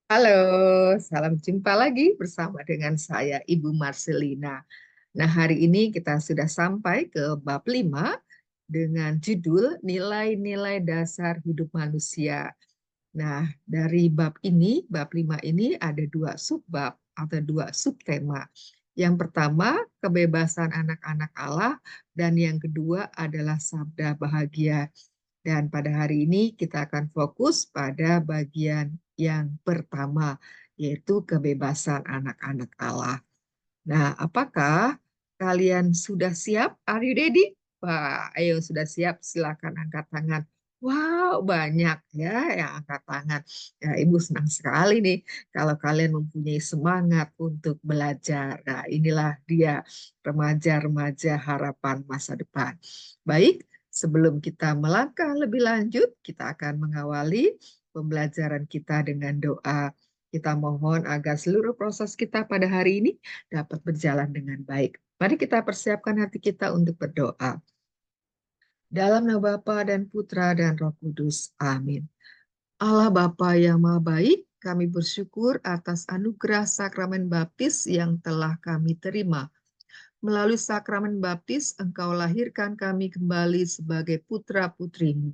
Halo, salam jumpa lagi bersama dengan saya, Ibu Marcelina. Nah, hari ini kita sudah sampai ke bab 5 dengan judul Nilai-nilai dasar hidup manusia. Nah, dari bab 5 ini ada dua subbab atau dua subtema. Yang pertama, kebebasan anak-anak Allah, dan yang kedua adalah sabda bahagia. Dan pada hari ini kita akan fokus pada bagian yang pertama, yaitu kebebasan anak-anak Allah. Nah, apakah kalian sudah siap? Are you ready? Wah, ayo sudah siap, silakan angkat tangan. Wow, banyak ya yang angkat tangan. Ya, Ibu senang sekali nih kalau kalian mempunyai semangat untuk belajar. Nah, inilah dia remaja-remaja harapan masa depan. Baik, sebelum kita melangkah lebih lanjut, kita akan mengawali pembelajaran kita dengan doa. Kita mohon agar seluruh proses kita pada hari ini dapat berjalan dengan baik. Mari kita persiapkan hati kita untuk berdoa. Dalam nama Bapa dan Putra dan Roh Kudus. Amin. Allah Bapa yang Maha Baik, kami bersyukur atas anugerah sakramen baptis yang telah kami terima. Melalui sakramen baptis, Engkau lahirkan kami kembali sebagai putra-putrimu.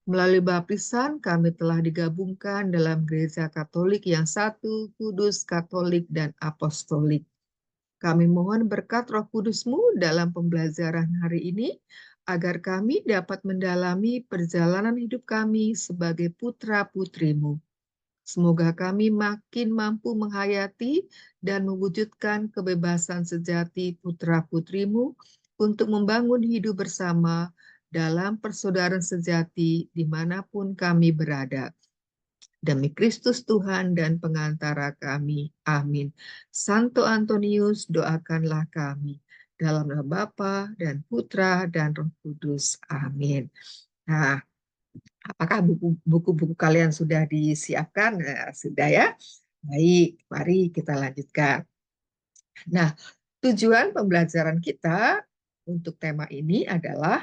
Melalui baptisan, kami telah digabungkan dalam gereja Katolik yang satu, kudus, katolik, dan apostolik. Kami mohon berkat Roh Kudus-Mu dalam pembelajaran hari ini, agar kami dapat mendalami perjalanan hidup kami sebagai putra-putrimu. Semoga kami makin mampu menghayati dan mewujudkan kebebasan sejati putra-putrimu untuk membangun hidup bersama dalam persaudaraan sejati dimanapun kami berada. Demi Kristus Tuhan dan pengantara kami. Amin. Santo Antonius, doakanlah kami. Dalam nama Bapa dan Putra dan Roh Kudus. Amin. Nah, apakah buku-buku kalian sudah disiapkan? Nah, sudah ya? Baik, mari kita lanjutkan. Nah, tujuan pembelajaran kita untuk tema ini adalah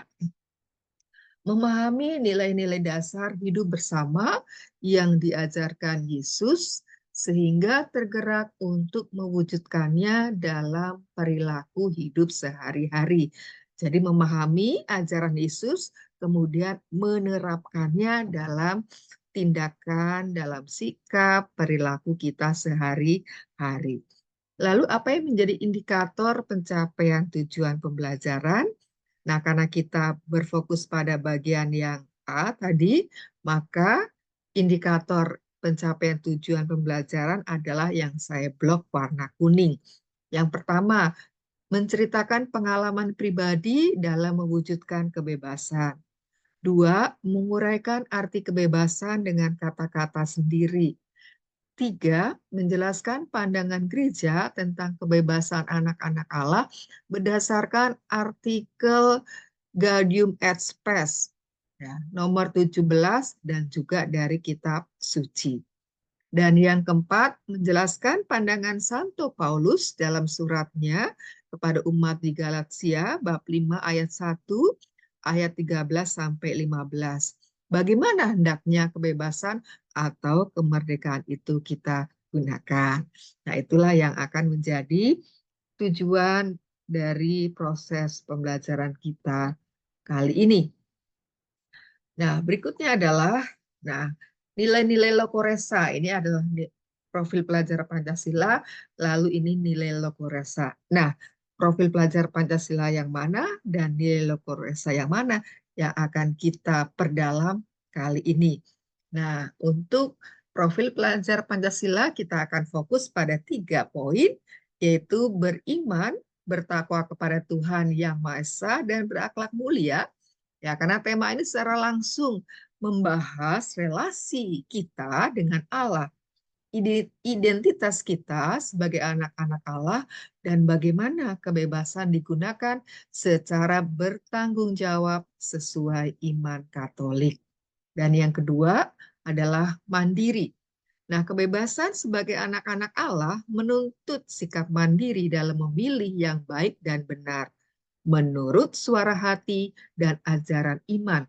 memahami nilai-nilai dasar hidup bersama yang diajarkan Yesus sehingga tergerak untuk mewujudkannya dalam perilaku hidup sehari-hari. Jadi memahami ajaran Yesus, kemudian menerapkannya dalam tindakan, dalam sikap, perilaku kita sehari-hari. Lalu apa yang menjadi indikator pencapaian tujuan pembelajaran? Nah, karena kita berfokus pada bagian yang A tadi, maka indikator pencapaian tujuan pembelajaran adalah yang saya blok warna kuning. Yang pertama, menceritakan pengalaman pribadi dalam mewujudkan kebebasan. Dua, menguraikan arti kebebasan dengan kata-kata sendiri. Tiga, menjelaskan pandangan gereja tentang kebebasan anak-anak Allah berdasarkan artikel Gaudium et Spes, ya, nomor 17 dan juga dari kitab suci. Dan yang keempat, menjelaskan pandangan Santo Paulus dalam suratnya kepada umat di Galatia, bab 5 ayat 1, ayat 13 sampai 15. Bagaimana hendaknya kebebasan atau kemerdekaan itu kita gunakan. Nah, itulah yang akan menjadi tujuan dari proses pembelajaran kita kali ini. Nah, berikutnya adalah nah, nilai-nilai Lokoresa. Ini adalah profil pelajar Pancasila, lalu ini nilai Lokoresa. Nah, profil pelajar Pancasila yang mana dan nilai Lokoresa yang mana yang akan kita perdalam kali ini. Nah, untuk profil pelajar Pancasila kita akan fokus pada 3 poin, yaitu beriman, bertakwa kepada Tuhan Yang Maha Esa, dan berakhlak mulia. Ya, karena tema ini secara langsung membahas relasi kita dengan Allah, identitas kita sebagai anak-anak Allah, dan bagaimana kebebasan digunakan secara bertanggung jawab sesuai iman Katolik. Dan yang kedua adalah mandiri. Nah, kebebasan sebagai anak-anak Allah menuntut sikap mandiri dalam memilih yang baik dan benar menurut suara hati dan ajaran iman,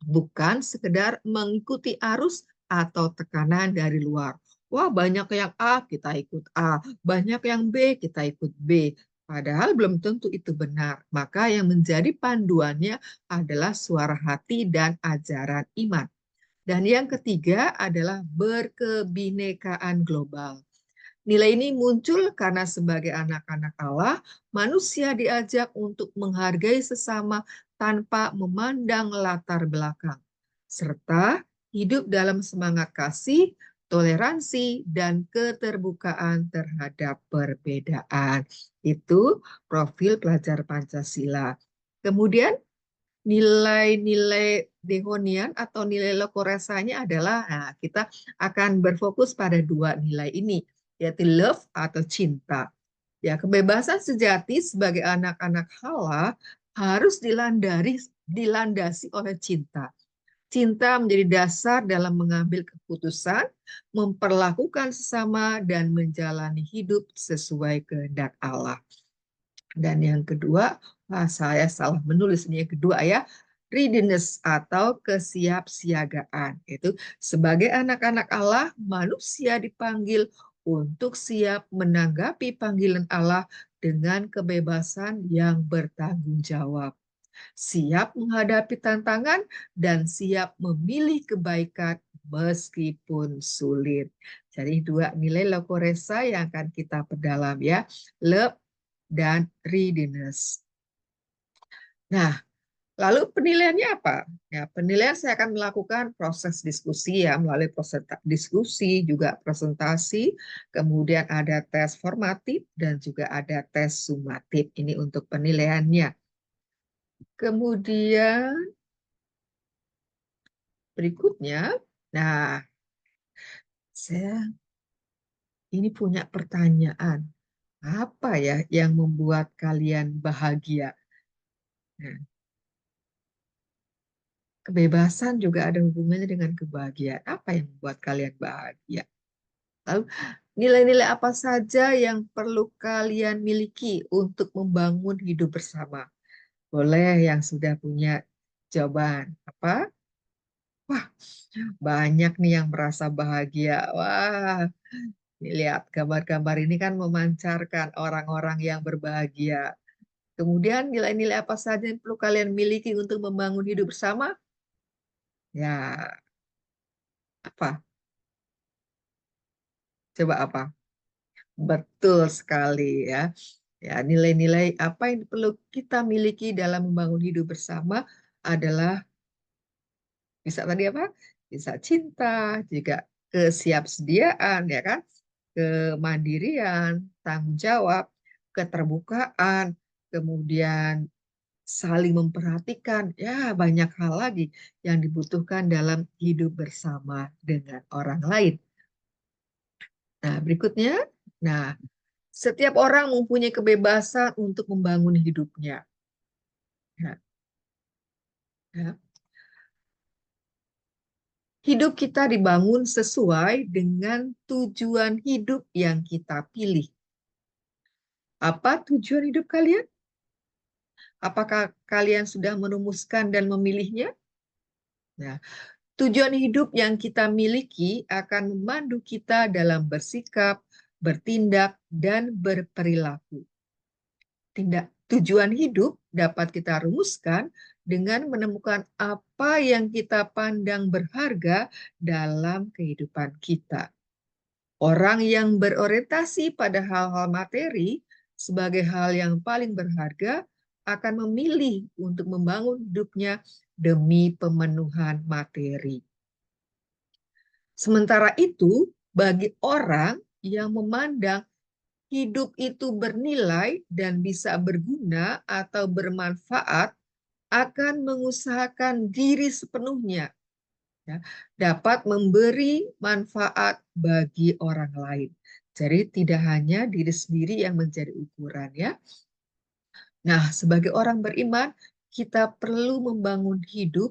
bukan sekedar mengikuti arus atau tekanan dari luar. Wah, banyak yang A, kita ikut A. Banyak yang B, kita ikut B. Padahal belum tentu itu benar. Maka yang menjadi panduannya adalah suara hati dan ajaran iman. Dan yang ketiga adalah berkebinekaan global. Nilai ini muncul karena sebagai anak-anak Allah, manusia diajak untuk menghargai sesama tanpa memandang latar belakang, serta hidup dalam semangat kasih, toleransi, dan keterbukaan terhadap perbedaan. Itu profil pelajar Pancasila. Kemudian nilai-nilai Dehonian atau nilai Lokoresanya adalah, nah, kita akan berfokus pada dua nilai ini, yaitu love atau cinta. Ya, kebebasan sejati sebagai anak-anak Allah harus dilandasi oleh cinta. Cinta menjadi dasar dalam mengambil keputusan, memperlakukan sesama, dan menjalani hidup sesuai kehendak Allah. Dan yang kedua, saya salah menulis ini yang kedua ya, readiness atau kesiapsiagaan. Itu sebagai anak-anak Allah, manusia dipanggil untuk siap menanggapi panggilan Allah dengan kebebasan yang bertanggung jawab. Siap menghadapi tantangan dan siap memilih kebaikan meskipun sulit. Jadi dua nilai Lokoresa yang akan kita perdalam ya. Love dan readiness. Nah, lalu penilaiannya apa? Ya, penilaian saya akan melakukan proses diskusi ya, melalui proses diskusi, juga presentasi, kemudian ada tes formatif dan juga ada tes sumatif. Ini untuk penilaiannya. Kemudian berikutnya, nah, saya ini punya pertanyaan. Apa ya yang membuat kalian bahagia? Nah, kebebasan juga ada hubungannya dengan kebahagiaan. Apa yang membuat kalian bahagia? Lalu nilai-nilai apa saja yang perlu kalian miliki untuk membangun hidup bersama? Boleh yang sudah punya jawaban. Apa? Wah, banyak nih yang merasa bahagia. Wah, lihat gambar-gambar ini kan memancarkan orang-orang yang berbahagia. Kemudian nilai-nilai apa saja yang perlu kalian miliki untuk membangun hidup bersama? Ya, apa? Coba apa? Betul sekali ya. Ya, nilai-nilai apa yang perlu kita miliki dalam membangun hidup bersama adalah bisa tadi apa? Bisa cinta, juga kesiapsediaan ya kan? Kemandirian, tanggung jawab, keterbukaan, kemudian saling memperhatikan, ya banyak hal lagi yang dibutuhkan dalam hidup bersama dengan orang lain. Nah, berikutnya, nah, setiap orang mempunyai kebebasan untuk membangun hidupnya. Ya, ya. Hidup kita dibangun sesuai dengan tujuan hidup yang kita pilih. Apa tujuan hidup kalian? Apakah kalian sudah merumuskan dan memilihnya? Nah, tujuan hidup yang kita miliki akan memandu kita dalam bersikap, bertindak, dan berperilaku. Tujuan hidup dapat kita rumuskan dengan menemukan apa yang kita pandang berharga dalam kehidupan kita. Orang yang berorientasi pada hal-hal materi sebagai hal yang paling berharga akan memilih untuk membangun hidupnya demi pemenuhan materi. Sementara itu, bagi orang yang memandang hidup itu bernilai dan bisa berguna atau bermanfaat, akan mengusahakan diri sepenuhnya, ya, dapat memberi manfaat bagi orang lain. Jadi tidak hanya diri sendiri yang menjadi ukuran ya. Nah, sebagai orang beriman, kita perlu membangun hidup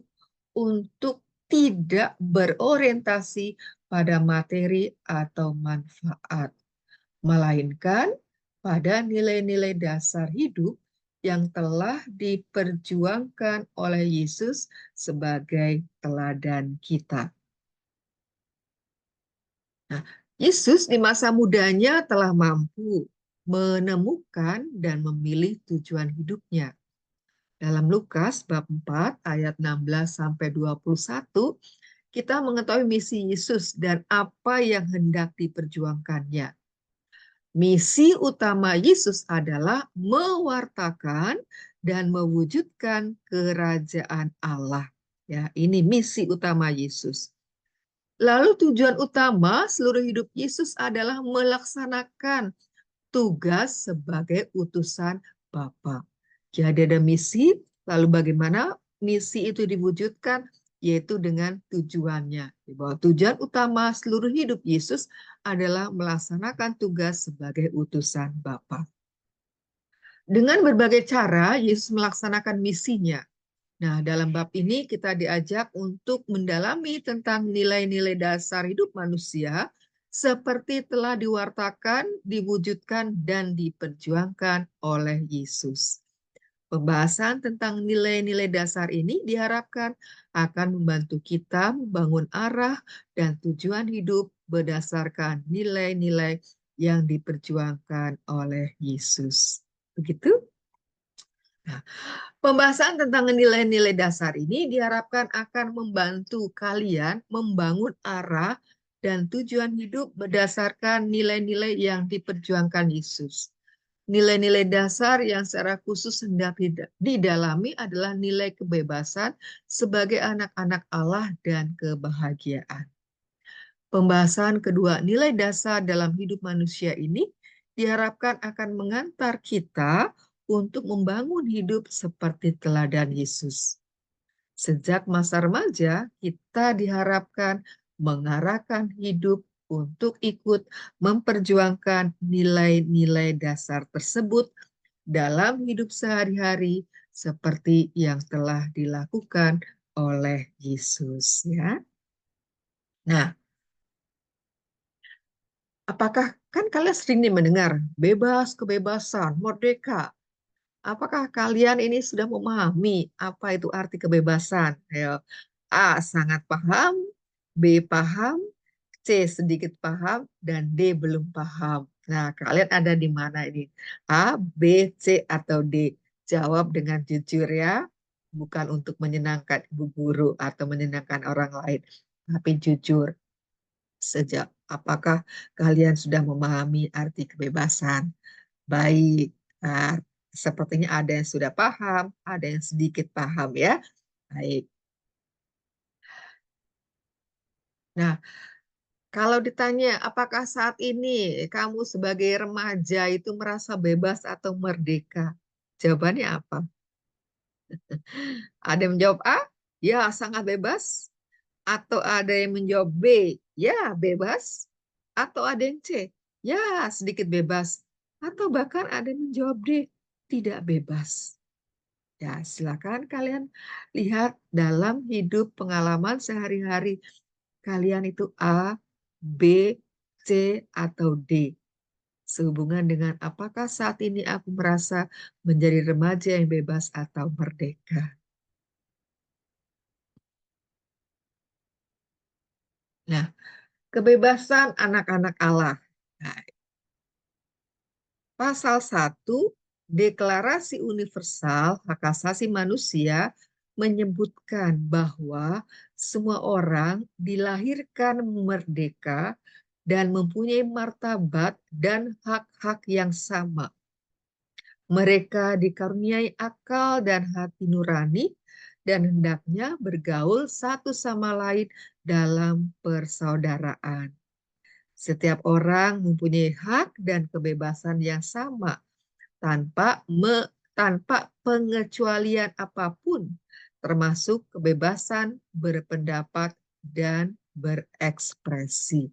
untuk tidak berorientasi pada materi atau manfaat, melainkan pada nilai-nilai dasar hidup yang telah diperjuangkan oleh Yesus sebagai teladan kita. Nah, Yesus di masa mudanya telah mampu menemukan dan memilih tujuan hidupnya. Dalam Lukas bab 4 ayat 16 sampai 21, kita mengetahui misi Yesus dan apa yang hendak diperjuangkannya. Misi utama Yesus adalah mewartakan dan mewujudkan kerajaan Allah. Ya, ini misi utama Yesus. Lalu tujuan utama seluruh hidup Yesus adalah melaksanakan tugas sebagai utusan Bapa. Jadi ada misi, lalu bagaimana misi itu diwujudkan? Yaitu dengan tujuannya. Bahwa tujuan utama seluruh hidup Yesus adalah melaksanakan tugas sebagai utusan Bapa. Dengan berbagai cara, Yesus melaksanakan misinya. Nah, dalam bab ini kita diajak untuk mendalami tentang nilai-nilai dasar hidup manusia seperti telah diwartakan, diwujudkan, dan diperjuangkan oleh Yesus. Pembahasan tentang nilai-nilai dasar ini diharapkan akan membantu kita membangun arah dan tujuan hidup berdasarkan nilai-nilai yang diperjuangkan oleh Yesus. Begitu? Nah, pembahasan tentang nilai-nilai dasar ini diharapkan akan membantu kalian membangun arah dan tujuan hidup berdasarkan nilai-nilai yang diperjuangkan Yesus. Nilai-nilai dasar yang secara khusus hendak didalami adalah nilai kebebasan sebagai anak-anak Allah dan kebahagiaan. Pembahasan kedua nilai dasar dalam hidup manusia ini diharapkan akan mengantar kita untuk membangun hidup seperti teladan Yesus. Sejak masa remaja, kita diharapkan mengarahkan hidup untuk ikut memperjuangkan nilai-nilai dasar tersebut dalam hidup sehari-hari seperti yang telah dilakukan oleh Yesus, ya. Nah, apakah kan kalian sering nih mendengar bebas, kebebasan, merdeka. Apakah kalian ini sudah memahami apa itu arti kebebasan? Ayo. A, sangat paham, B, paham, C, sedikit paham, dan D, belum paham. Nah, kalian ada di mana ini? A, B, C, atau D? Jawab dengan jujur ya. Bukan untuk menyenangkan ibu guru atau menyenangkan orang lain, tapi jujur. Sejak apakah kalian sudah memahami arti kebebasan? Baik, nah, sepertinya ada yang sudah paham, ada yang sedikit paham ya. Baik. Nah, kalau ditanya apakah saat ini kamu sebagai remaja itu merasa bebas atau merdeka? Jawabannya apa? Ada yang menjawab A, ya sangat bebas. Atau ada yang menjawab B, ya bebas. Atau ada yang C, ya sedikit bebas. Atau bahkan ada yang menjawab D, tidak bebas. Ya, silakan kalian lihat dalam hidup pengalaman sehari-hari kalian itu A, B, C, atau D. Sehubungan dengan apakah saat ini aku merasa menjadi remaja yang bebas atau merdeka. Nah, kebebasan anak-anak Allah. Nah, Pasal 1 Deklarasi Universal Hak Asasi Manusia menyebutkan bahwa semua orang dilahirkan merdeka dan mempunyai martabat dan hak-hak yang sama. Mereka dikaruniai akal dan hati nurani dan hendaknya bergaul satu sama lain dalam persaudaraan. Setiap orang mempunyai hak dan kebebasan yang sama tanpa pengecualian apapun, termasuk kebebasan berpendapat dan berekspresi.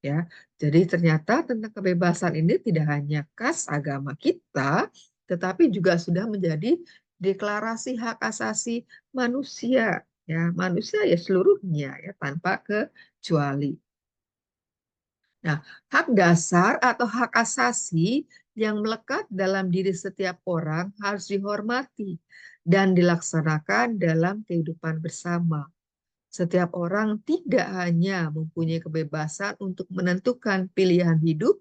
Ya, jadi ternyata tentang kebebasan ini tidak hanya khas agama kita, tetapi juga sudah menjadi deklarasi hak asasi manusia. Ya, manusia ya seluruhnya ya tanpa kecuali. Nah, hak dasar atau hak asasi yang melekat dalam diri setiap orang harus dihormati dan dilaksanakan dalam kehidupan bersama. Setiap orang tidak hanya mempunyai kebebasan untuk menentukan pilihan hidup,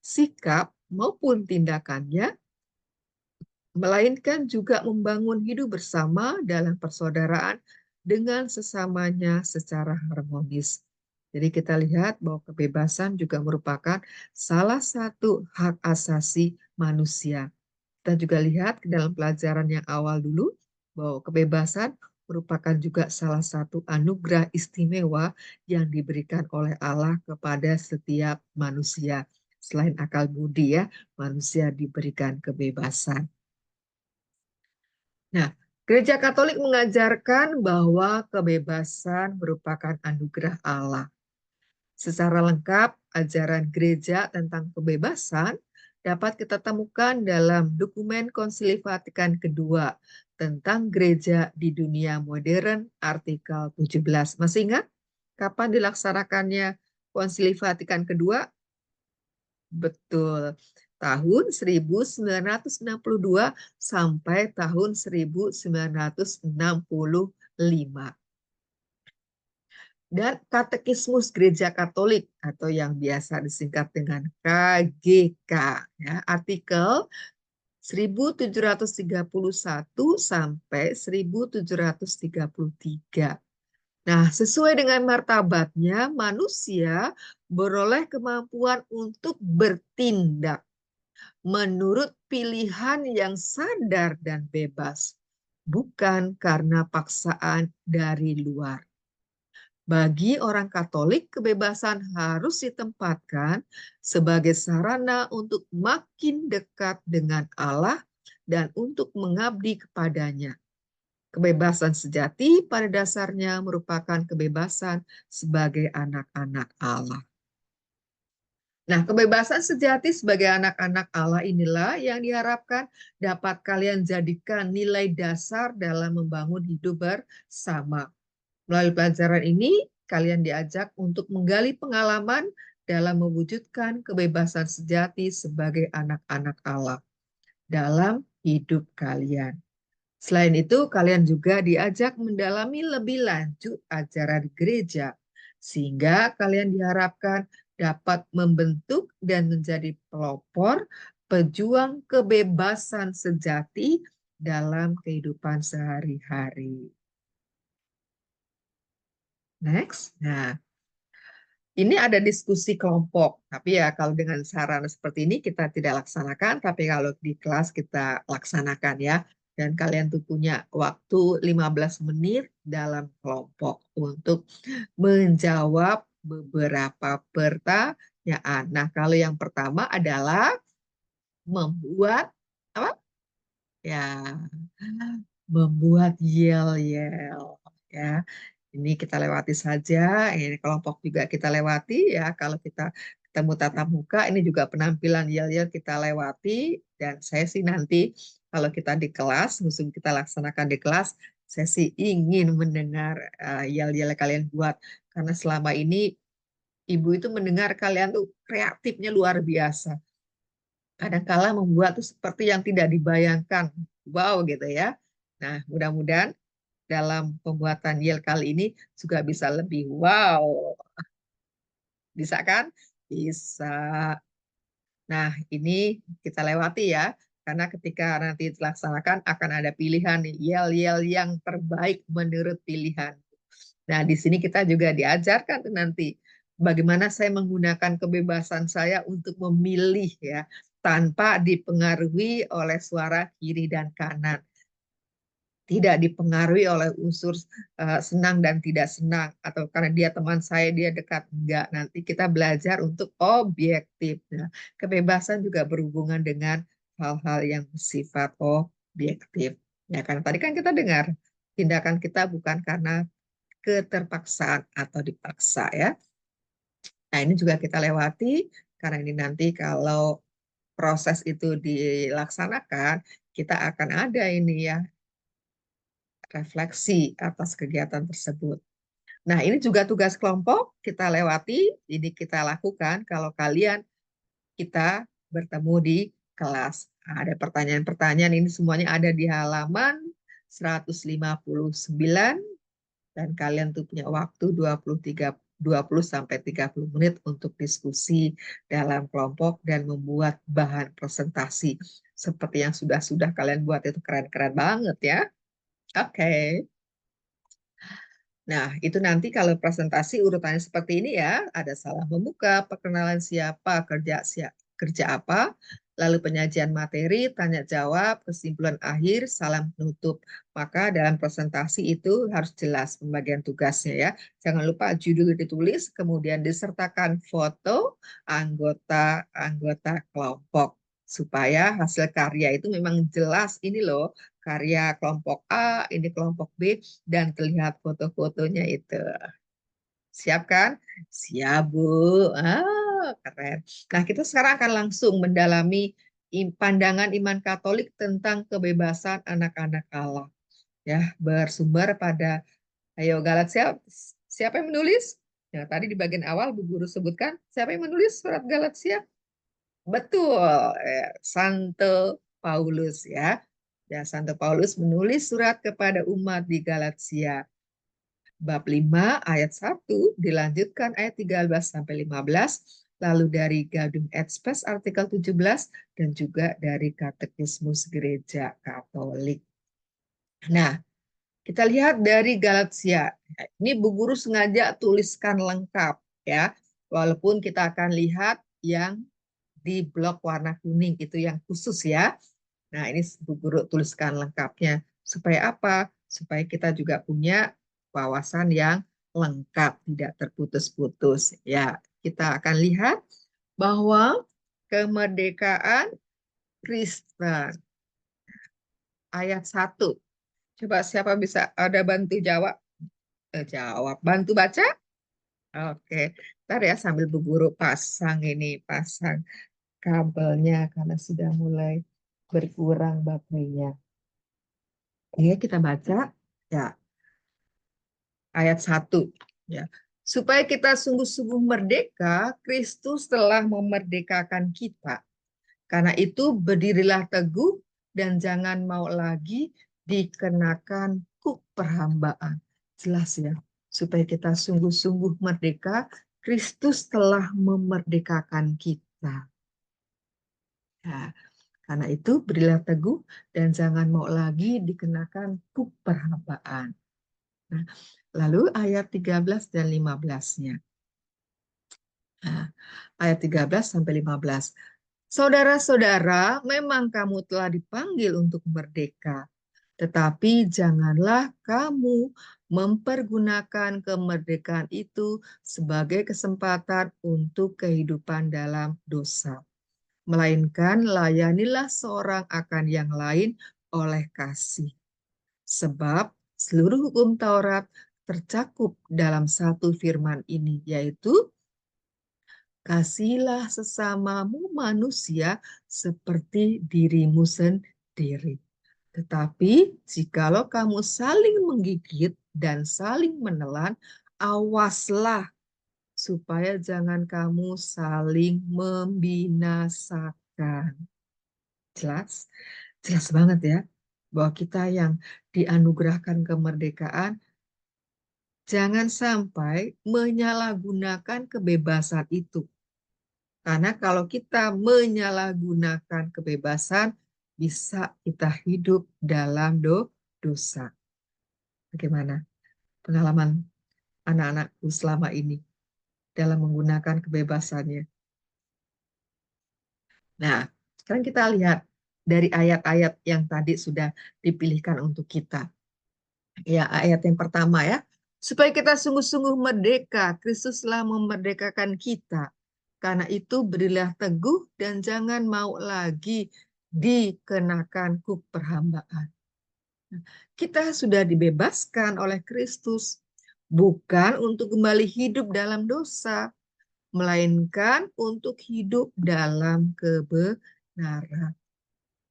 sikap, maupun tindakannya, melainkan juga membangun hidup bersama dalam persaudaraan dengan sesamanya secara harmonis. Jadi kita lihat bahwa kebebasan juga merupakan salah satu hak asasi manusia. Kita juga lihat ke dalam pelajaran yang awal dulu bahwa kebebasan merupakan juga salah satu anugerah istimewa yang diberikan oleh Allah kepada setiap manusia. Selain akal budi ya, manusia diberikan kebebasan. Nah, Gereja Katolik mengajarkan bahwa kebebasan merupakan anugerah Allah. Secara lengkap, ajaran gereja tentang kebebasan dapat kita temukan dalam dokumen Konsili Vatikan kedua tentang gereja di dunia modern, artikel 17. Masih ingat kapan dilaksanakannya Konsili Vatikan kedua? Betul. Tahun 1962 sampai tahun 1965. Dan Katekismus Gereja Katolik atau yang biasa disingkat dengan KGK, ya, artikel 1731 sampai 1733. Nah, sesuai dengan martabatnya, manusia beroleh kemampuan untuk bertindak menurut pilihan yang sadar dan bebas, bukan karena paksaan dari luar. Bagi orang Katolik, kebebasan harus ditempatkan sebagai sarana untuk makin dekat dengan Allah dan untuk mengabdi kepadanya. Kebebasan sejati pada dasarnya merupakan kebebasan sebagai anak-anak Allah. Nah, kebebasan sejati sebagai anak-anak Allah inilah yang diharapkan dapat kalian jadikan nilai dasar dalam membangun hidup bersama. Melalui pelajaran ini, kalian diajak untuk menggali pengalaman dalam mewujudkan kebebasan sejati sebagai anak-anak Allah dalam hidup kalian. Selain itu, kalian juga diajak mendalami lebih lanjut ajaran gereja, sehingga kalian diharapkan dapat membentuk dan menjadi pelopor pejuang kebebasan sejati dalam kehidupan sehari-hari. Next. Nah, ini ada diskusi kelompok, tapi ya kalau dengan sarana seperti ini kita tidak laksanakan, tapi kalau di kelas kita laksanakan ya. Dan kalian tuh punya waktu 15 menit dalam kelompok untuk menjawab beberapa pertanyaan. Nah, kalau yang pertama adalah membuat apa? Ya, membuat yel-yel ya. Ini kita lewati saja, ini kelompok juga kita lewati ya. Kalau kita ketemu tatap muka, ini juga penampilan yel-yel kita lewati. Dan saya sih nanti kalau kita di kelas, musim kita laksanakan di kelas, saya sih ingin mendengar yel-yel kalian buat. Karena selama ini ibu itu mendengar kalian tuh kreatifnya luar biasa. Kadang-kala membuat tuh seperti yang tidak dibayangkan. Wow gitu ya. Nah, mudah-mudahan dalam pembuatan yel kali ini juga bisa lebih wow. Bisa kan? Bisa. Nah, ini kita lewati ya. Karena ketika nanti dilaksanakan akan ada pilihan yel-yel yang terbaik menurut pilihan. Nah, di sini kita juga diajarkan nanti bagaimana saya menggunakan kebebasan saya untuk memilih ya, tanpa dipengaruhi oleh suara kiri dan kanan. Tidak dipengaruhi oleh unsur senang dan tidak senang, atau karena dia teman saya dia dekat, enggak. Nanti kita belajar untuk objektif. Nah, kebebasan juga berhubungan dengan hal-hal yang bersifat objektif. Ya kan tadi kan kita dengar tindakan kita bukan karena keterpaksaan atau dipaksa ya. Nah, ini juga kita lewati karena ini nanti kalau proses itu dilaksanakan, kita akan ada ini ya refleksi atas kegiatan tersebut. Nah, ini juga tugas kelompok kita lewati, ini kita lakukan kalau kalian kita bertemu di kelas. Nah, ada pertanyaan-pertanyaan, ini semuanya ada di halaman 159 Dan kalian tuh punya waktu 20 sampai 30 menit untuk diskusi dalam kelompok dan membuat bahan presentasi. Seperti yang sudah kalian buat itu keren-keren banget ya. Oke. Nah, itu nanti kalau presentasi urutannya seperti ini ya, ada salam membuka, perkenalan siapa, kerja apa, lalu penyajian materi, tanya jawab, kesimpulan akhir, salam penutup. Maka dalam presentasi itu harus jelas pembagian tugasnya ya. Jangan lupa judul ditulis, kemudian disertakan foto anggota-anggota kelompok supaya hasil karya itu memang jelas ini loh, karya kelompok A, ini kelompok B, dan terlihat foto-fotonya itu. Siap kan? Siap, Bu. Keren. Nah, kita sekarang akan langsung mendalami pandangan iman Katolik tentang kebebasan anak-anak Allah. Ya, bersumber pada, ayo Galatia, siapa yang menulis? Ya, tadi di bagian awal Bu Guru sebutkan, siapa yang menulis surat Galatia? Betul, Santo Paulus ya. Ya, Santo Paulus menulis surat kepada umat di Galatia. Bab 5 ayat 1 dilanjutkan ayat 13 sampai 15, lalu dari Gadung Expres artikel 17 dan juga dari Katekismus Gereja Katolik. Nah, kita lihat dari Galatia. Ini Bu Guru sengaja tuliskan lengkap ya. Walaupun kita akan lihat yang di blok warna kuning itu yang khusus ya. Nah, ini Bu Guru tuliskan lengkapnya. Supaya apa? Supaya kita juga punya wawasan yang lengkap, tidak terputus-putus. Ya, kita akan lihat bahwa kemerdekaan Kristen. Ayat 1. Coba siapa bisa ada bantu jawab? Jawab. Bantu baca? Oke. Ntar ya sambil Bu Guru pasang kabelnya karena sudah mulai berkurang baterainya. Ya, kita baca ya ayat 1 ya. Supaya kita sungguh-sungguh merdeka, Kristus telah memerdekakan kita. Karena itu berdirilah teguh dan jangan mau lagi dikenakan kuk perhambaan. Jelas ya. Supaya kita sungguh-sungguh merdeka, Kristus telah memerdekakan kita. Ya. Karena itu berilah teguh dan jangan mau lagi dikenakan kuk perhambaan. Nah, lalu ayat 13 dan 15-nya. Nah, ayat 13 sampai 15. Saudara-saudara, memang kamu telah dipanggil untuk merdeka, tetapi janganlah kamu mempergunakan kemerdekaan itu sebagai kesempatan untuk kehidupan dalam dosa. Melainkan layanilah seorang akan yang lain oleh kasih. Sebab seluruh hukum Taurat tercakup dalam satu firman ini, yaitu kasihilah sesamamu manusia seperti dirimu sendiri. Tetapi jikalau kamu saling menggigit dan saling menelan, awaslah supaya jangan kamu saling membinasakan. Jelas? Jelas banget ya, bahwa kita yang dianugerahkan kemerdekaan, jangan sampai menyalahgunakan kebebasan itu. Karena kalau kita menyalahgunakan kebebasan, bisa kita hidup dalam dosa. Bagaimana pengalaman anak-anakku selama ini dalam menggunakan kebebasannya? Nah, sekarang kita lihat dari ayat-ayat yang tadi sudah dipilihkan untuk kita. Ya, ayat yang pertama ya. Supaya kita sungguh-sungguh merdeka, Kristuslah memerdekakan kita. Karena itu berilah teguh dan jangan mau lagi dikenakan kuk perhambaan. Kita sudah dibebaskan oleh Kristus, bukan untuk kembali hidup dalam dosa, melainkan untuk hidup dalam kebenaran.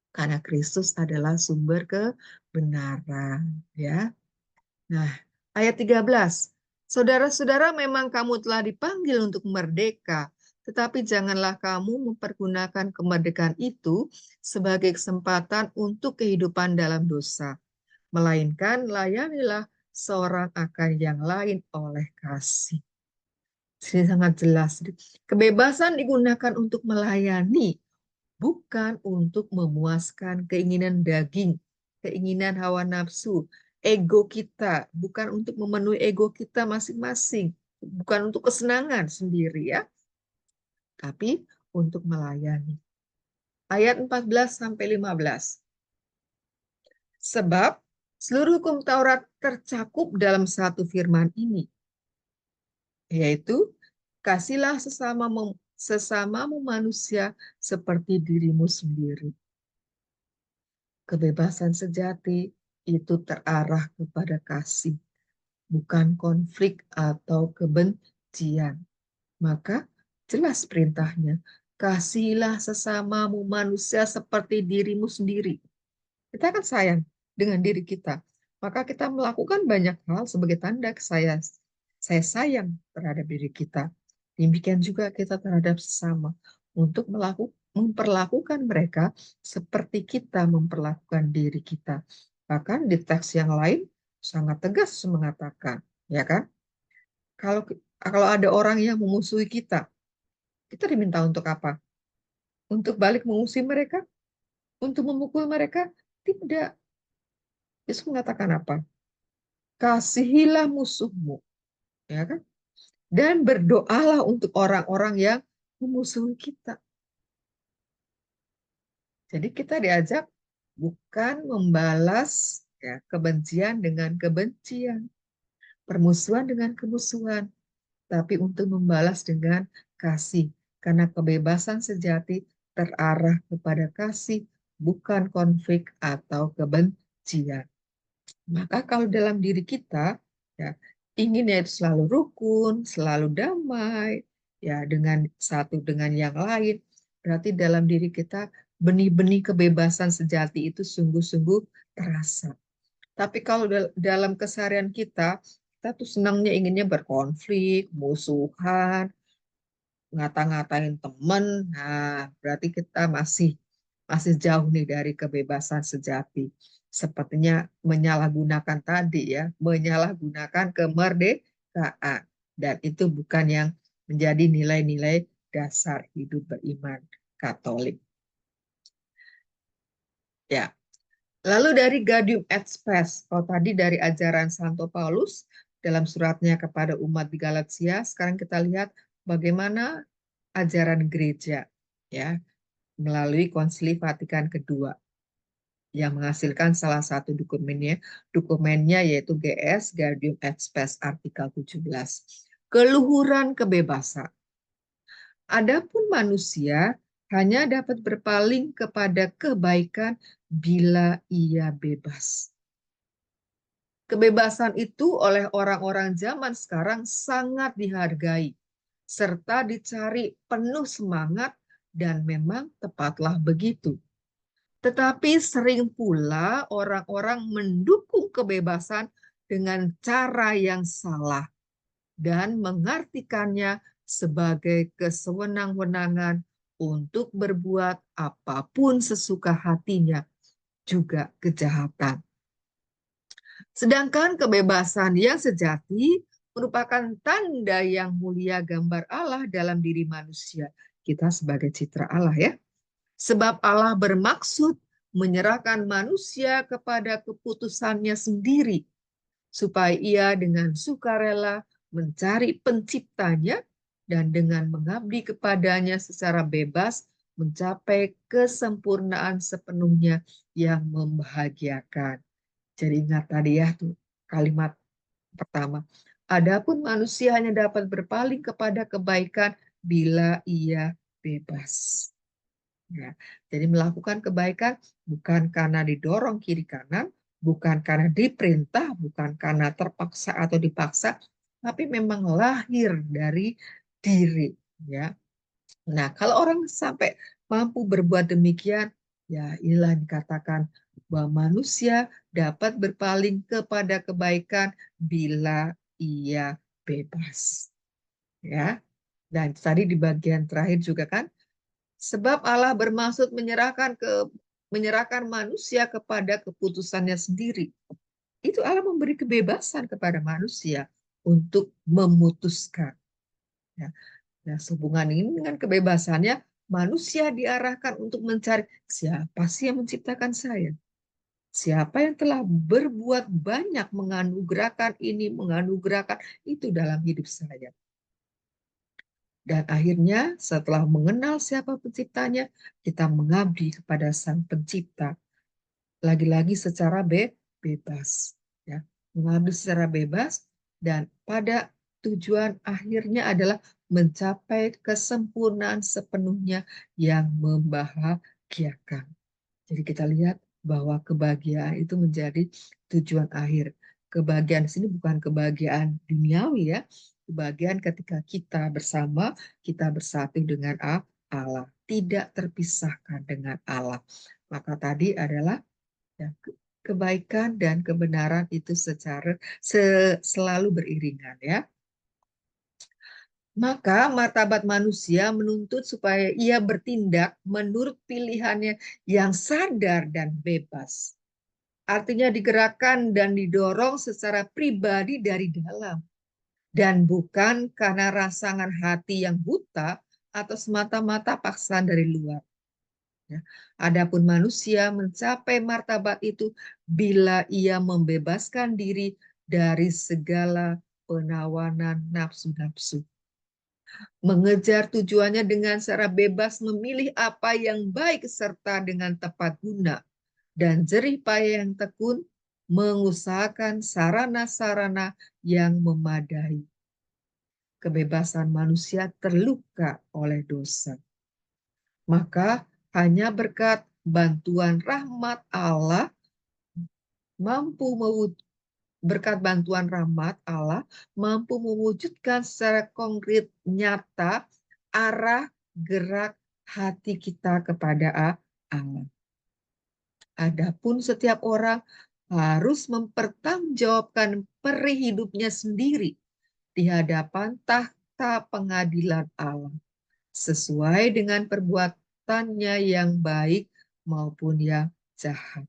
Karena Kristus adalah sumber kebenaran, ya. Nah, ayat 13. Saudara-saudara, memang kamu telah dipanggil untuk merdeka, tetapi janganlah kamu mempergunakan kemerdekaan itu sebagai kesempatan untuk kehidupan dalam dosa. Melainkan layanilah seorang akan yang lain oleh kasih. Ini sangat jelas. Kebebasan digunakan untuk melayani, bukan untuk memuaskan keinginan daging, keinginan hawa nafsu, ego kita, bukan untuk memenuhi ego kita masing-masing, bukan untuk kesenangan sendiri ya, tapi untuk melayani. Ayat 14 sampai 15. Sebab seluruh hukum Taurat tercakup dalam satu firman ini, yaitu kasihlah sesamamu manusia seperti dirimu sendiri. Kebebasan sejati itu terarah kepada kasih, bukan konflik atau kebencian. Maka jelas perintahnya, kasihilah sesamamu manusia seperti dirimu sendiri. Kita kan sayang dengan diri kita. Maka kita melakukan banyak hal sebagai tanda saya sayang terhadap diri kita. Demikian juga kita terhadap sesama untuk memperlakukan mereka seperti kita memperlakukan diri kita. Bahkan di teks yang lain sangat tegas mengatakan, ya kan? Kalau ada orang yang memusuhi kita diminta untuk apa? Untuk balik mengusir mereka? Untuk memukul mereka? Tidak. Yesus mengatakan apa? Kasihilah musuhmu, ya kan? Dan berdoalah untuk orang-orang yang memusuhi kita. Jadi kita diajak bukan membalas ya, kebencian dengan kebencian, permusuhan dengan kemusuhan, tapi untuk membalas dengan kasih. Karena kebebasan sejati terarah kepada kasih, bukan konflik atau kebencian. Maka kalau dalam diri kita ya inginnya itu selalu rukun, selalu damai, ya dengan satu dengan yang lain, berarti dalam diri kita benih-benih kebebasan sejati itu sungguh-sungguh terasa. Tapi kalau dalam keseharian kita tuh senangnya inginnya berkonflik, musuhan, ngata-ngatain teman, nah berarti kita masih jauh nih dari kebebasan sejati. Sepertinya menyalahgunakan tadi ya, menyalahgunakan kemerdekaan. Dan itu bukan yang menjadi nilai-nilai dasar hidup beriman Katolik. Ya. Lalu dari Gaudium et Spes, kalau tadi dari ajaran Santo Paulus dalam suratnya kepada umat di Galatia, sekarang kita lihat bagaimana ajaran gereja ya melalui Konsili Vatikan kedua yang menghasilkan salah satu dokumennya yaitu GS Gaudium et Spes artikel 17. Keluhuran kebebasan. Adapun manusia hanya dapat berpaling kepada kebaikan bila ia bebas. Kebebasan itu oleh orang-orang zaman sekarang sangat dihargai, serta dicari penuh semangat, dan memang tepatlah begitu. Tetapi sering pula orang-orang mendukung kebebasan dengan cara yang salah dan mengartikannya sebagai kesewenang-wenangan untuk berbuat apapun sesuka hatinya, juga kejahatan. Sedangkan kebebasan yang sejati merupakan tanda yang mulia gambar Allah dalam diri manusia. Kita sebagai citra Allah ya. Sebab Allah bermaksud menyerahkan manusia kepada keputusannya sendiri, supaya ia dengan sukarela mencari penciptanya dan dengan mengabdi kepadanya secara bebas mencapai kesempurnaan sepenuhnya yang membahagiakan. Jadi ingat tadi ya tuh kalimat pertama. Adapun manusia hanya dapat berpaling kepada kebaikan bila ia bebas. Ya, jadi melakukan kebaikan bukan karena didorong kiri kanan, bukan karena diperintah, bukan karena terpaksa atau dipaksa, tapi memang lahir dari diri. Ya, nah kalau orang sampai mampu berbuat demikian, ya inilah yang dikatakan bahwa manusia dapat berpaling kepada kebaikan bila ia bebas. Ya, dan tadi di bagian terakhir juga kan. Sebab Allah bermaksud menyerahkan manusia kepada keputusannya sendiri. Itu Allah memberi kebebasan kepada manusia untuk memutuskan. Ya. Nah, sehubungan ini dengan kebebasannya, manusia diarahkan untuk mencari siapa sih yang menciptakan saya? Siapa yang telah berbuat banyak menganugerahkan ini, menganugerahkan itu dalam hidup saya. Dan akhirnya setelah mengenal siapa penciptanya, kita mengabdi kepada Sang Pencipta. Lagi-lagi secara bebas. Ya. Mengabdi secara bebas dan pada tujuan akhirnya adalah mencapai kesempurnaan sepenuhnya yang membahagiakan. Jadi kita lihat bahwa kebahagiaan itu menjadi tujuan akhir. Kebahagiaan di sini bukan kebahagiaan duniawi ya. Kebahagiaan ketika kita bersama, kita bersatu dengan Allah. Tidak terpisahkan dengan Allah. Maka tadi adalah ya, kebaikan dan kebenaran itu selalu beriringan ya. Maka martabat manusia menuntut supaya ia bertindak menurut pilihannya yang sadar dan bebas. Artinya digerakkan dan didorong secara pribadi dari dalam. Dan bukan karena rasangan hati yang buta atau semata-mata paksaan dari luar. Ya. Adapun manusia mencapai martabat itu bila ia membebaskan diri dari segala penawanan nafsu-nafsu. Mengejar tujuannya dengan secara bebas memilih apa yang baik serta dengan tepat guna dan jerih payah yang tekun mengusahakan sarana-sarana yang memadai. Kebebasan manusia terluka oleh dosa. Maka hanya berkat bantuan rahmat Allah berkat bantuan rahmat Allah mampu mewujudkan secara konkret nyata arah gerak hati kita kepada Allah. Adapun setiap orang harus mempertanggungjawabkan perih hidupnya sendiri di hadapan tahta pengadilan Allah sesuai dengan perbuatannya yang baik maupun yang jahat.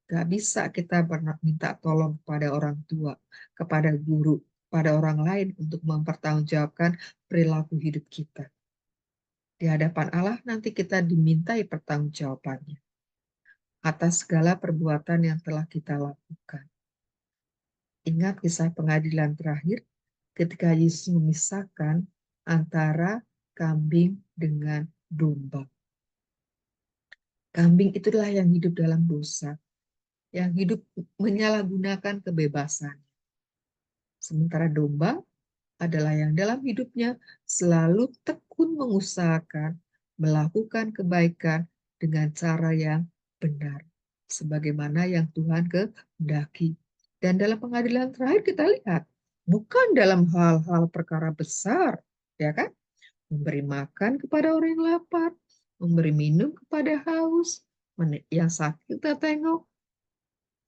Gak bisa kita minta tolong kepada orang tua, kepada guru, pada orang lain untuk mempertanggungjawabkan perilaku hidup kita. Di hadapan Allah nanti kita dimintai pertanggungjawabannya atas segala perbuatan yang telah kita lakukan. Ingat kisah pengadilan terakhir ketika Yesus memisahkan antara kambing dengan domba. Kambing itulah yang hidup dalam dosa, yang hidup menyalahgunakan kebebasan. Sementara domba adalah yang dalam hidupnya selalu tekun mengusahakan melakukan kebaikan dengan cara yang benar, sebagaimana yang Tuhan kehendaki. Dan dalam pengadilan terakhir kita lihat, bukan dalam hal-hal perkara besar, ya kan? Memberi makan kepada orang yang lapar, memberi minum kepada haus, yang sakit kita tengok.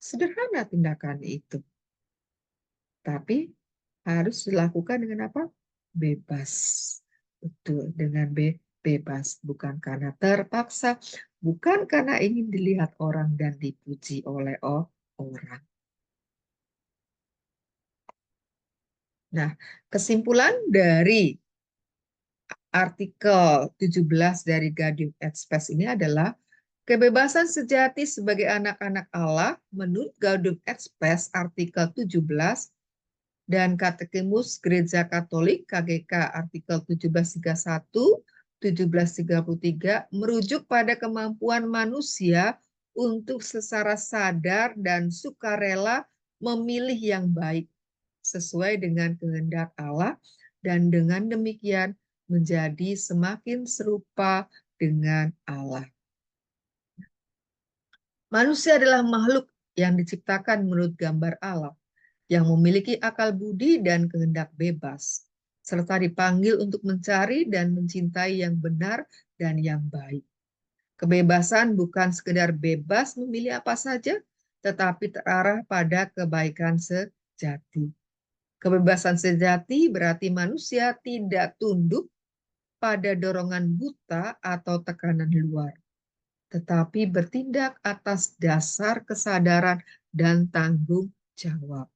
Sederhana tindakan itu. Tapi harus dilakukan dengan apa? Bebas. Betul, dengan bebas. Bukan karena terpaksa, bukan karena ingin dilihat orang dan dipuji oleh orang. Nah, kesimpulan dari artikel 17 dari Gaudium et Spes ini adalah kebebasan sejati sebagai anak-anak Allah menurut Gaudium et Spes artikel 17 dan Katekismus Gereja Katolik KGK artikel 1731 1733 merujuk pada kemampuan manusia untuk secara sadar dan sukarela memilih yang baik sesuai dengan kehendak Allah dan dengan demikian menjadi semakin serupa dengan Allah. Manusia adalah makhluk yang diciptakan menurut gambar Allah, yang memiliki akal budi dan kehendak bebas, serta dipanggil untuk mencari dan mencintai yang benar dan yang baik. Kebebasan bukan sekedar bebas memilih apa saja, tetapi terarah pada kebaikan sejati. Kebebasan sejati berarti manusia tidak tunduk pada dorongan buta atau tekanan luar, tetapi bertindak atas dasar kesadaran dan tanggung jawab.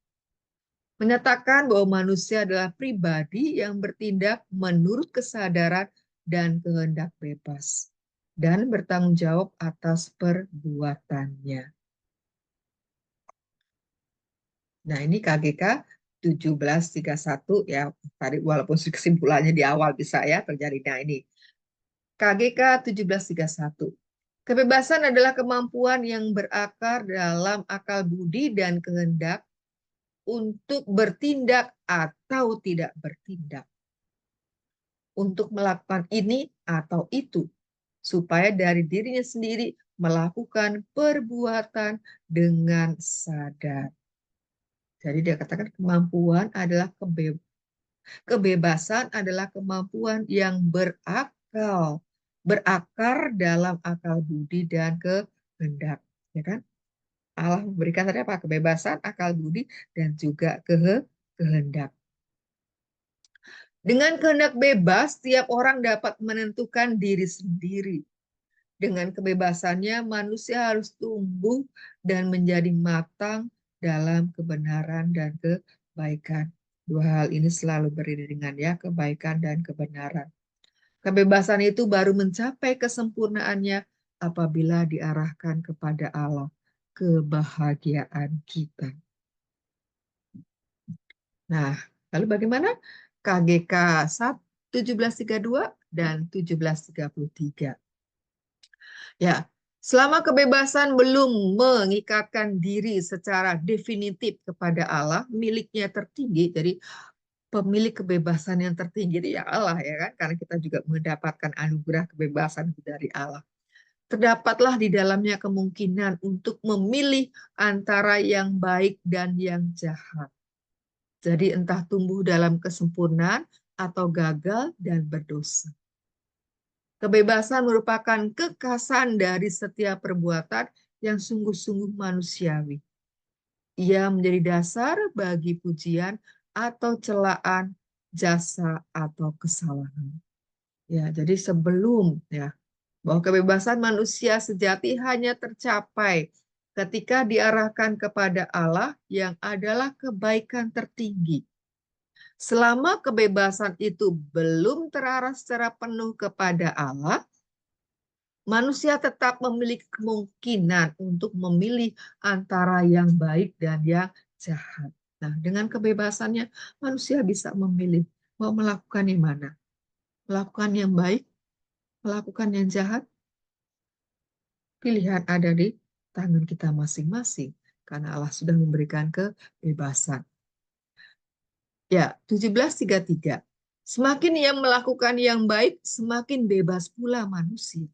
Menyatakan bahwa manusia adalah pribadi yang bertindak menurut kesadaran dan kehendak bebas dan bertanggung jawab atas perbuatannya. Nah, ini KGK 1731 ya. Tadi walaupun kesimpulannya di awal bisa ya terjadi. Nah, ini KGK 1731. Kebebasan adalah kemampuan yang berakar dalam akal budi dan kehendak untuk bertindak atau tidak bertindak, untuk melakukan ini atau itu, supaya dari dirinya sendiri melakukan perbuatan dengan sadar. Jadi dia katakan kemampuan adalah kebebasan adalah kemampuan yang berakar dalam akal budi dan kehendak, ya kan? Allah memberikan tadi apa? Kebebasan, akal budi, dan juga kehendak. Dengan kehendak bebas, setiap orang dapat menentukan diri sendiri. Dengan kebebasannya, manusia harus tumbuh dan menjadi matang dalam kebenaran dan kebaikan. Dua hal ini selalu beriringan ya, kebaikan dan kebenaran. Kebebasan itu baru mencapai kesempurnaannya apabila diarahkan kepada Allah, kebahagiaan kita. Nah, lalu bagaimana? KGK 1732 dan 1733. Ya, selama kebebasan belum mengikatkan diri secara definitif kepada Allah, miliknya tertinggi, jadi pemilik kebebasan yang tertinggi itu ya Allah ya kan, karena kita juga mendapatkan anugerah kebebasan dari Allah. Terdapatlah di dalamnya kemungkinan untuk memilih antara yang baik dan yang jahat. Jadi entah tumbuh dalam kesempurnaan atau gagal dan berdosa. Kebebasan merupakan kekasan dari setiap perbuatan yang sungguh-sungguh manusiawi. Ia menjadi dasar bagi pujian atau celaan, jasa atau kesalahan. Ya, jadi sebelum ya bahwa kebebasan manusia sejati hanya tercapai ketika diarahkan kepada Allah yang adalah kebaikan tertinggi. Selama kebebasan itu belum terarah secara penuh kepada Allah, manusia tetap memiliki kemungkinan untuk memilih antara yang baik dan yang jahat. Nah, dengan kebebasannya, manusia bisa memilih mau melakukan yang mana. Melakukan yang baik, melakukan yang jahat. Pilihan ada di tangan kita masing-masing, karena Allah sudah memberikan kebebasan. Ya, 1733. Semakin ia melakukan yang baik, semakin bebas pula manusia.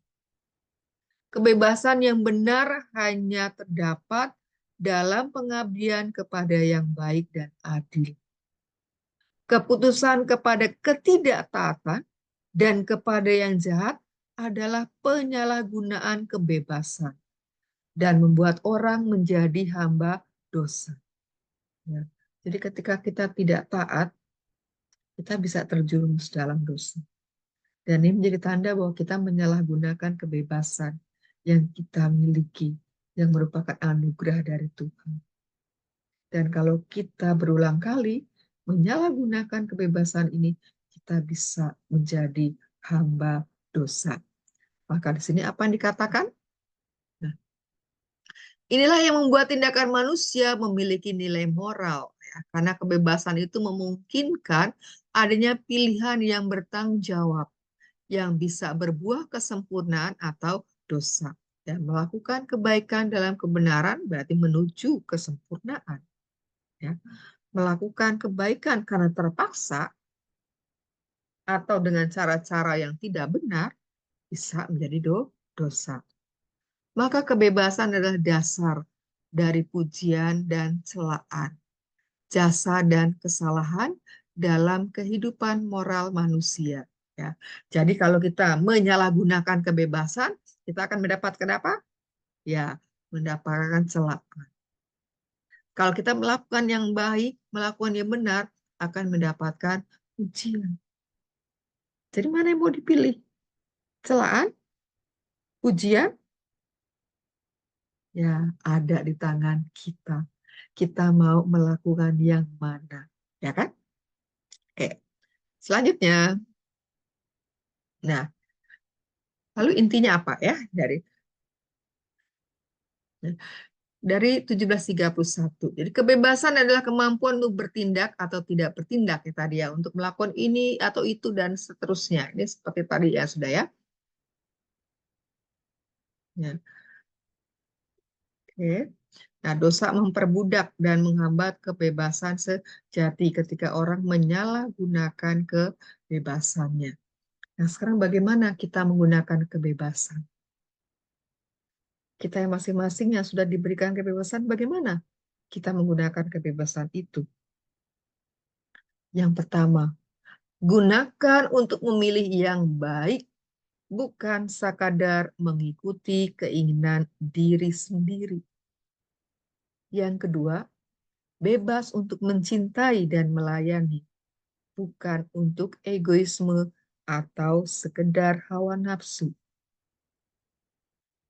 Kebebasan yang benar hanya terdapat dalam pengabdian kepada yang baik dan adil. Keputusan kepada ketidaktaatan dan kepada yang jahat adalah penyalahgunaan kebebasan dan membuat orang menjadi hamba dosa. Ya. Jadi ketika kita tidak taat, kita bisa terjerumus dalam dosa. Dan ini menjadi tanda bahwa kita menyalahgunakan kebebasan yang kita miliki, yang merupakan anugerah dari Tuhan. Dan kalau kita berulang kali menyalahgunakan kebebasan ini, kita bisa menjadi hamba dosa. Maka di sini apa yang dikatakan? Nah, inilah yang membuat tindakan manusia memiliki nilai moral. Ya, karena kebebasan itu memungkinkan adanya pilihan yang bertanggung jawab, yang bisa berbuah kesempurnaan atau dosa. Dan melakukan kebaikan dalam kebenaran berarti menuju kesempurnaan. Ya. Melakukan kebaikan karena terpaksa atau dengan cara-cara yang tidak benar bisa menjadi dosa. Maka kebebasan adalah dasar dari pujian dan celaan, jasa dan kesalahan dalam kehidupan moral manusia. Ya. Jadi kalau kita menyalahgunakan kebebasan, kita akan mendapatkan apa? Ya, mendapatkan celaan. Kalau kita melakukan yang baik, melakukan yang benar, akan mendapatkan pujian. Jadi mana yang mau dipilih? Celaan? Pujian? Ya, ada di tangan kita. kita mau melakukan yang mana, ya kan? Oke, selanjutnya. Nah, lalu intinya apa ya dari 1731. Jadi kebebasan adalah kemampuan untuk bertindak atau tidak bertindak ya tadi ya, untuk melakukan ini atau itu dan seterusnya. Ini seperti tadi ya sudah ya. Ya. Oke. Nah, dosa memperbudak dan menghambat kebebasan sejati ketika orang menyalahgunakan kebebasannya. Nah, sekarang bagaimana kita menggunakan kebebasan? Kita yang masing-masing yang sudah diberikan kebebasan, bagaimana kita menggunakan kebebasan itu? Yang pertama, gunakan untuk memilih yang baik, bukan sekadar mengikuti keinginan diri sendiri. Yang kedua, bebas untuk mencintai dan melayani, bukan untuk egoisme atau sekedar hawa nafsu.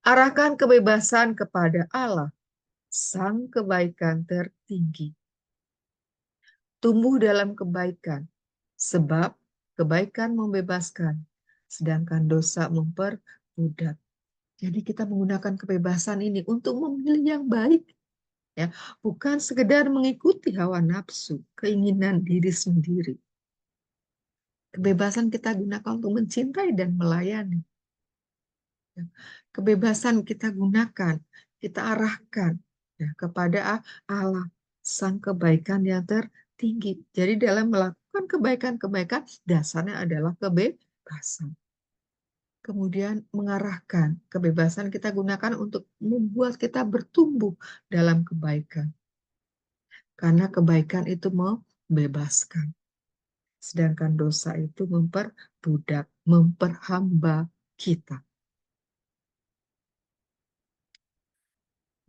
Arahkan kebebasan kepada Allah, Sang Kebaikan tertinggi. Tumbuh dalam kebaikan, sebab kebaikan membebaskan, sedangkan dosa memperbudak. Jadi kita menggunakan kebebasan ini untuk memilih yang baik, ya, bukan sekedar mengikuti hawa nafsu, keinginan diri sendiri. Kebebasan kita gunakan untuk mencintai dan melayani. Kebebasan kita gunakan, kita arahkan ya, kepada Allah, Sang Kebaikan yang tertinggi. Jadi dalam melakukan kebaikan-kebaikan, dasarnya adalah kebebasan. Kemudian mengarahkan kebebasan kita gunakan untuk membuat kita bertumbuh dalam kebaikan. Karena kebaikan itu membebaskan. Sedangkan dosa itu memperbudak, memperhamba kita.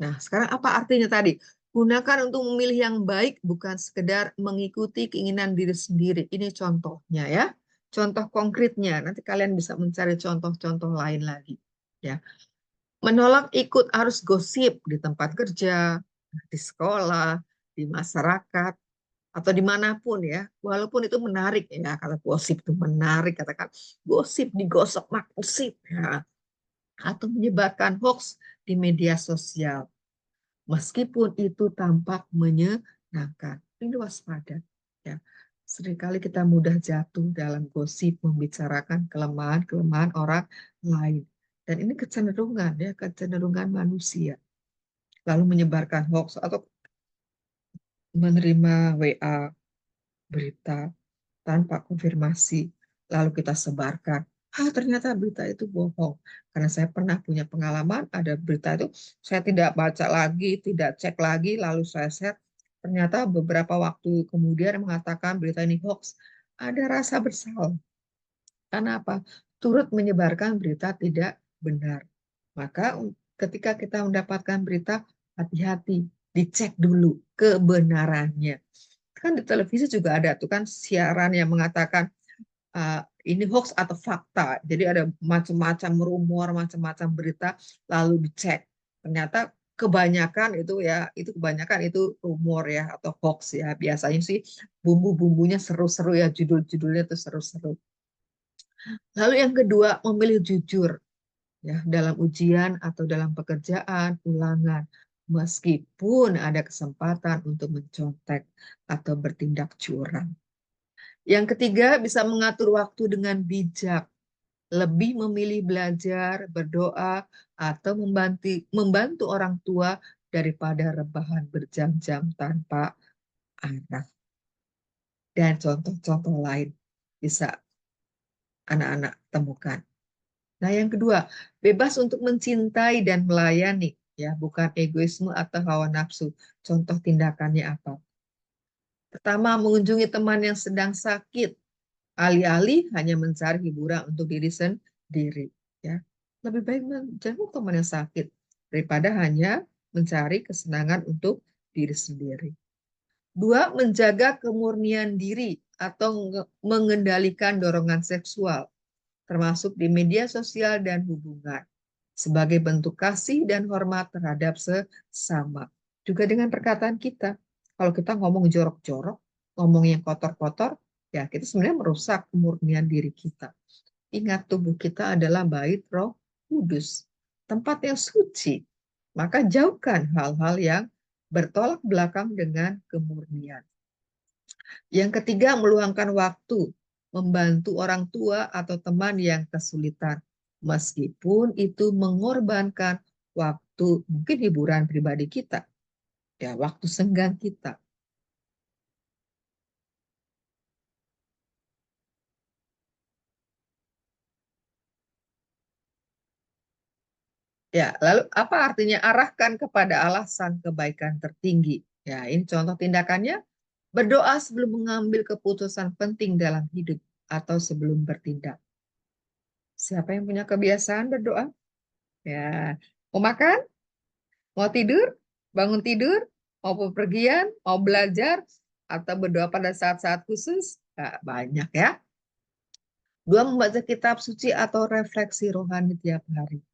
Nah, sekarang apa artinya tadi? Gunakan untuk memilih yang baik, bukan sekedar mengikuti keinginan diri sendiri. Ini contohnya ya. Contoh konkretnya. Nanti kalian bisa mencari contoh-contoh lain lagi. Ya. Menolak ikut arus gosip di tempat kerja, di sekolah, di masyarakat, atau dimanapun ya. Walaupun itu menarik ya. Kalau gosip itu menarik, katakan gosip digosok maksip ya. Atau menyebarkan hoax di media sosial. Meskipun itu tampak menyenangkan, ini waspada. Ya. Seringkali kita mudah jatuh dalam gosip, membicarakan kelemahan-kelemahan orang lain. Dan ini kecenderungan, ya, kecenderungan manusia. Lalu menyebarkan hoax atau menerima WA, berita, tanpa konfirmasi, lalu kita sebarkan. Ternyata berita itu bohong. Karena saya pernah punya pengalaman, ada berita itu, saya tidak baca lagi, tidak cek lagi, lalu saya share. Ternyata beberapa waktu kemudian mengatakan berita ini hoax. Ada rasa bersalah. Karena apa? Turut menyebarkan berita tidak benar. Maka ketika kita mendapatkan berita, hati-hati, dicek dulu kebenarannya. Kan di televisi juga ada tuh kan siaran yang mengatakan ini hoax atau fakta. Jadi ada macam-macam rumor, macam-macam berita lalu dicek. Ternyata kebanyakan itu rumor ya atau hoax ya. Biasanya sih bumbu-bumbunya seru-seru ya, judul-judulnya tuh seru-seru. Lalu yang kedua, memilih jujur ya dalam ujian atau dalam pekerjaan, ulangan. Meskipun ada kesempatan untuk mencontek atau bertindak curang. Yang ketiga, bisa mengatur waktu dengan bijak, lebih memilih belajar, berdoa, atau membantu orang tua daripada rebahan berjam-jam tanpa arah. Dan contoh-contoh lain bisa anak-anak temukan. Nah, yang kedua, bebas untuk mencintai dan melayani, ya, bukan egoisme atau hawa nafsu. Contoh tindakannya apa? Pertama, mengunjungi teman yang sedang sakit, alih-alih hanya mencari hiburan untuk diri sendiri. Ya. Lebih baik menjenguk teman yang sakit daripada hanya mencari kesenangan untuk diri sendiri. Dua, menjaga kemurnian diri atau mengendalikan dorongan seksual, termasuk di media sosial dan hubungan, sebagai bentuk kasih dan hormat terhadap sesama. Juga dengan perkataan kita. Kalau kita ngomong jorok-jorok, ngomong yang kotor-kotor, ya kita sebenarnya merusak kemurnian diri kita. Ingat, tubuh kita adalah bait Roh Kudus, tempat yang suci. Maka jauhkan hal-hal yang bertolak belakang dengan kemurnian. Yang ketiga, meluangkan waktu membantu orang tua atau teman yang kesulitan, meskipun itu mengorbankan waktu, mungkin hiburan pribadi kita, ya waktu senggang kita. Ya, lalu apa artinya arahkan kepada alasan kebaikan tertinggi? Ya, ini contoh tindakannya. Berdoa sebelum mengambil keputusan penting dalam hidup atau sebelum bertindak. Siapa yang punya kebiasaan berdoa? Ya, mau makan, mau tidur, bangun tidur, mau bepergian, mau belajar, atau berdoa pada saat-saat khusus? Ya, banyak ya. Dua, membaca kitab suci atau refleksi rohani tiap hari.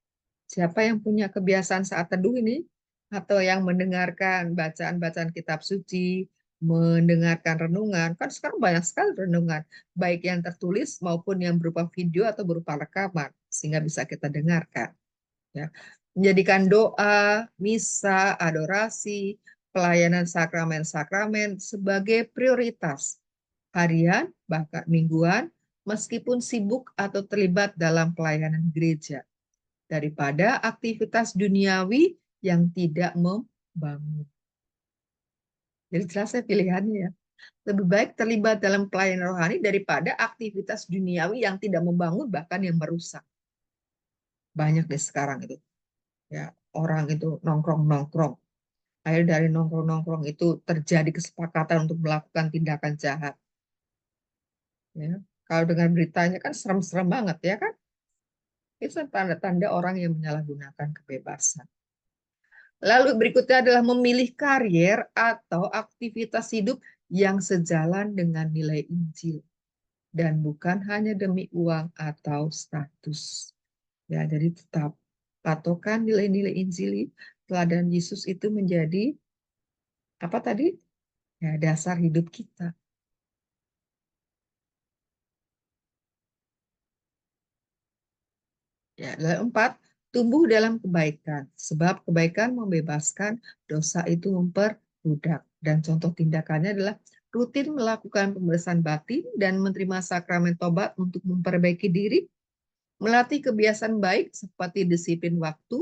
Siapa yang punya kebiasaan saat teduh ini? Atau yang mendengarkan bacaan-bacaan kitab suci, mendengarkan renungan. Kan sekarang banyak sekali renungan, baik yang tertulis maupun yang berupa video atau berupa rekaman, sehingga bisa kita dengarkan. Ya. Menjadikan doa, misa, adorasi, pelayanan sakramen-sakramen sebagai prioritas harian, bahkan mingguan, meskipun sibuk atau terlibat dalam pelayanan gereja daripada aktivitas duniawi yang tidak membangun. Jadi jelas saya pilihannya ya. Lebih baik terlibat dalam pelayanan rohani daripada aktivitas duniawi yang tidak membangun bahkan yang merusak. Banyak deh sekarang itu. Ya, orang itu nongkrong-nongkrong. Akhirnya dari nongkrong-nongkrong itu terjadi kesepakatan untuk melakukan tindakan jahat. Ya. Kalau dengan beritanya kan serem-serem banget ya kan? Itu tanda-tanda orang yang menyalahgunakan kebebasan. Lalu berikutnya adalah memilih karier atau aktivitas hidup yang sejalan dengan nilai Injil dan bukan hanya demi uang atau status. Ya, jadi tetap patokan nilai-nilai Injil, teladan Yesus itu menjadi apa tadi? Ya, dasar hidup kita. Ya, lalu 4, tumbuh dalam kebaikan. Sebab kebaikan membebaskan, dosa itu memperbudak. Dan contoh tindakannya adalah rutin melakukan pemeriksaan batin dan menerima sakramen tobat untuk memperbaiki diri, melatih kebiasaan baik seperti disiplin waktu,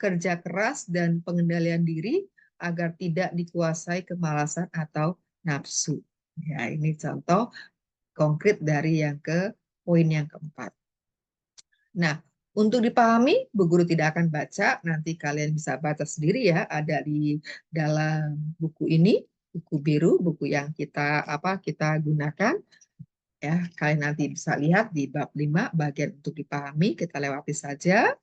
kerja keras, dan pengendalian diri agar tidak dikuasai kemalasan atau nafsu. Ya, ini contoh konkret dari yang ke poin yang keempat. Nah, untuk dipahami, Bu Guru tidak akan baca, nanti kalian bisa baca sendiri ya, ada di dalam buku ini, buku biru, buku yang kita gunakan. Ya, kalian nanti bisa lihat di bab 5, bagian untuk dipahami, kita lewati saja.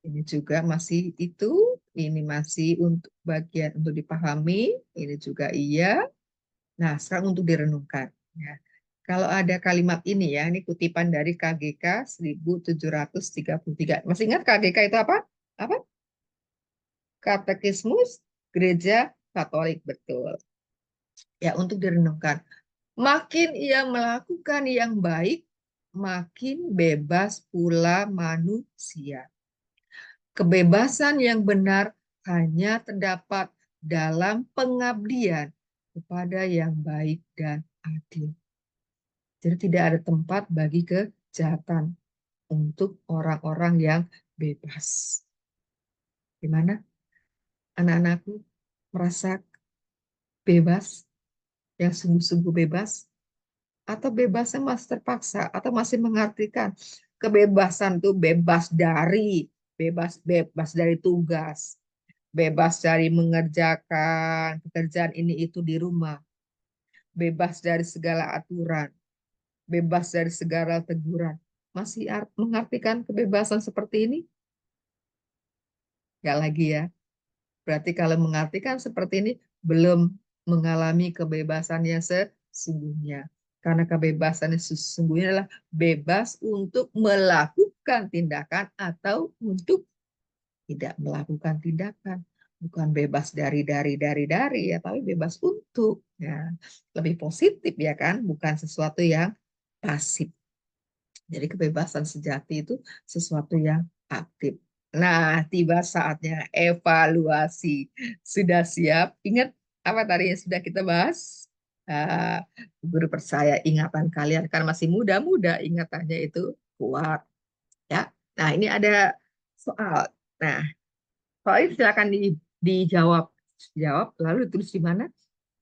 Ini juga masih itu, ini masih untuk bagian untuk dipahami, ini juga iya. Nah, sekarang untuk direnungkan. Ya. Kalau ada kalimat ini ya, ini kutipan dari KGK 1733. Masih ingat KGK itu apa? Apa? Katekismus Gereja Katolik, betul. Ya, untuk direnungkan. Makin ia melakukan yang baik, makin bebas pula manusia. Kebebasan yang benar hanya terdapat dalam pengabdian kepada yang baik dan adil. Jadi tidak ada tempat bagi kejahatan untuk orang-orang yang bebas. Gimana anak-anakku merasa bebas, yang sungguh-sungguh bebas, atau bebasnya masih terpaksa, atau masih mengartikan kebebasan itu bebas dari tugas, bebas dari mengerjakan pekerjaan ini itu di rumah, bebas dari segala aturan, bebas dari segala teguran. Masih mengartikan kebebasan seperti ini? Nggak lagi ya. Berarti kalau mengartikan seperti ini, belum mengalami kebebasan yang sesungguhnya. Karena kebebasan yang sesungguhnya adalah bebas untuk melakukan tindakan atau untuk tidak melakukan tindakan. bukan bebas dari ya, tapi bebas untuk. Ya, lebih positif ya kan, bukan sesuatu yang pasif. Jadi kebebasan sejati itu sesuatu yang aktif. Nah, tiba saatnya evaluasi. Sudah siap? Ingat apa tadi yang sudah kita bahas? Ah, Guru percaya ingatan kalian kan masih muda-muda, ingatannya itu kuat. Ya. Nah, ini ada soal. Nah, soal ini silakan dijawab. Jawab, lalu ditulis di mana?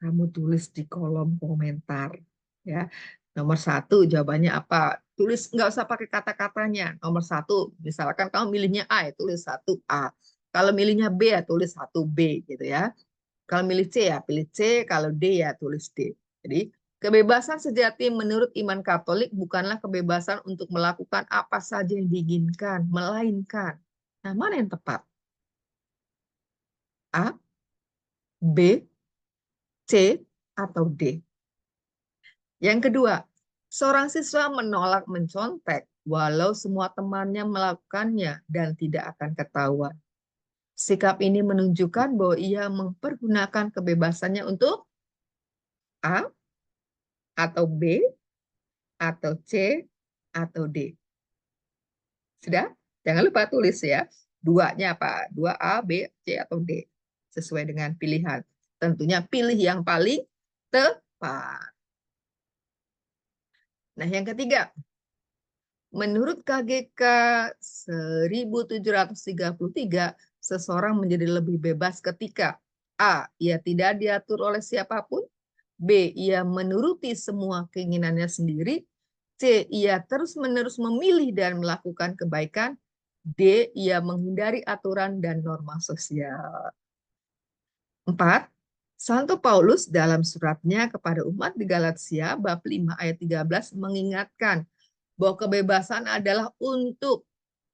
Kamu tulis di kolom komentar. Ya, nomor satu jawabannya apa? Tulis, nggak usah pakai kata-katanya. Nomor satu, misalkan kamu milihnya A, ya tulis satu A. Kalau milihnya B, ya tulis satu B, gitu ya. Kalau milih C, ya pilih C. Kalau D, ya tulis D. Jadi, kebebasan sejati menurut iman Katolik bukanlah kebebasan untuk melakukan apa saja yang diinginkan, melainkan. Nah, mana yang tepat? A, B, C, atau D? Yang kedua, seorang siswa menolak mencontek walau semua temannya melakukannya dan tidak akan ketahuan. Sikap ini menunjukkan bahwa ia mempergunakan kebebasannya untuk A atau B atau C atau D. Sudah? Jangan lupa tulis ya. Duanya apa? Dua A, B, C atau D. Sesuai dengan pilihan. Tentunya pilih yang paling tepat. Nah, yang ketiga, menurut KGK 1733, seseorang menjadi lebih bebas ketika A. Ia tidak diatur oleh siapapun. B. Ia menuruti semua keinginannya sendiri. C. Ia terus-menerus memilih dan melakukan kebaikan. D. Ia menghindari aturan dan norma sosial. 4. Santo Paulus dalam suratnya kepada umat di Galatia bab 5 ayat 13 mengingatkan bahwa kebebasan adalah untuk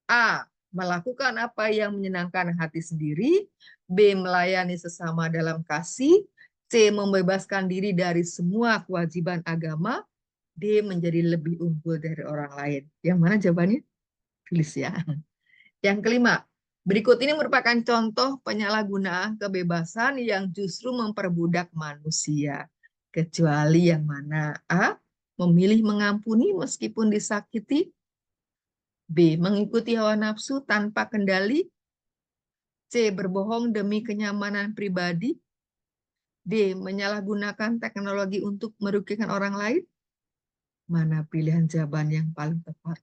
A. Melakukan apa yang menyenangkan hati sendiri. B. Melayani sesama dalam kasih. C. Membebaskan diri dari semua kewajiban agama. D. Menjadi lebih unggul dari orang lain. Yang mana jawabannya? Tulis ya. Yang kelima, berikut ini merupakan contoh penyalahgunaan kebebasan yang justru memperbudak manusia. Kecuali yang mana? A. Memilih mengampuni meskipun disakiti. B. Mengikuti hawa nafsu tanpa kendali. C. Berbohong demi kenyamanan pribadi. D. Menyalahgunakan teknologi untuk merugikan orang lain. Mana pilihan jawaban yang paling tepat?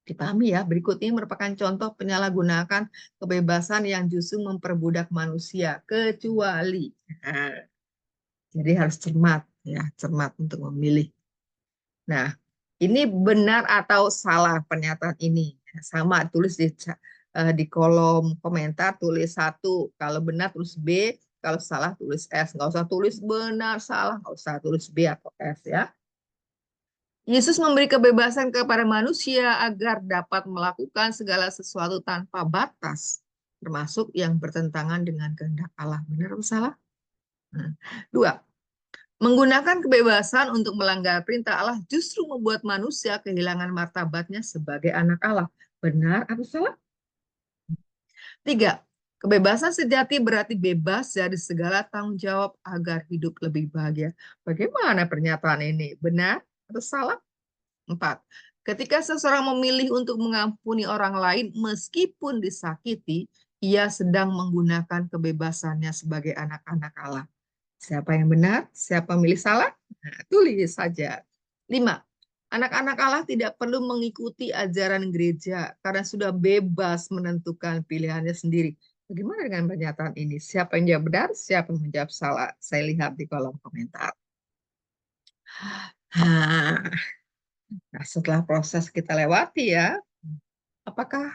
Dipahami ya, berikut ini merupakan contoh penyalahgunaan kebebasan yang justru memperbudak manusia, kecuali. Nah, jadi harus cermat, ya, cermat untuk memilih. Nah, ini benar atau salah pernyataan ini? Sama, tulis di kolom komentar, tulis satu. Kalau benar tulis B, kalau salah tulis S. Nggak usah tulis benar, salah, nggak usah tulis B atau S ya. Yesus memberi kebebasan kepada manusia agar dapat melakukan segala sesuatu tanpa batas, termasuk yang bertentangan dengan kehendak Allah. Benar atau salah? Nah. Dua, menggunakan kebebasan untuk melanggar perintah Allah justru membuat manusia kehilangan martabatnya sebagai anak Allah. Benar atau salah? Tiga, kebebasan sejati berarti bebas dari segala tanggung jawab agar hidup lebih bahagia. Bagaimana pernyataan ini? Benar atau salah? 4. Ketika seseorang memilih untuk mengampuni orang lain meskipun disakiti, ia sedang menggunakan kebebasannya sebagai anak-anak Allah. Siapa yang benar? Siapa milih salah? Nah, tulis saja. 5. Anak-anak Allah tidak perlu mengikuti ajaran gereja karena sudah bebas menentukan pilihannya sendiri. Bagaimana dengan pernyataan ini? Siapa yang jawab benar? Siapa yang menjawab salah? Saya lihat di kolom komentar. Nah, setelah proses kita lewati ya, apakah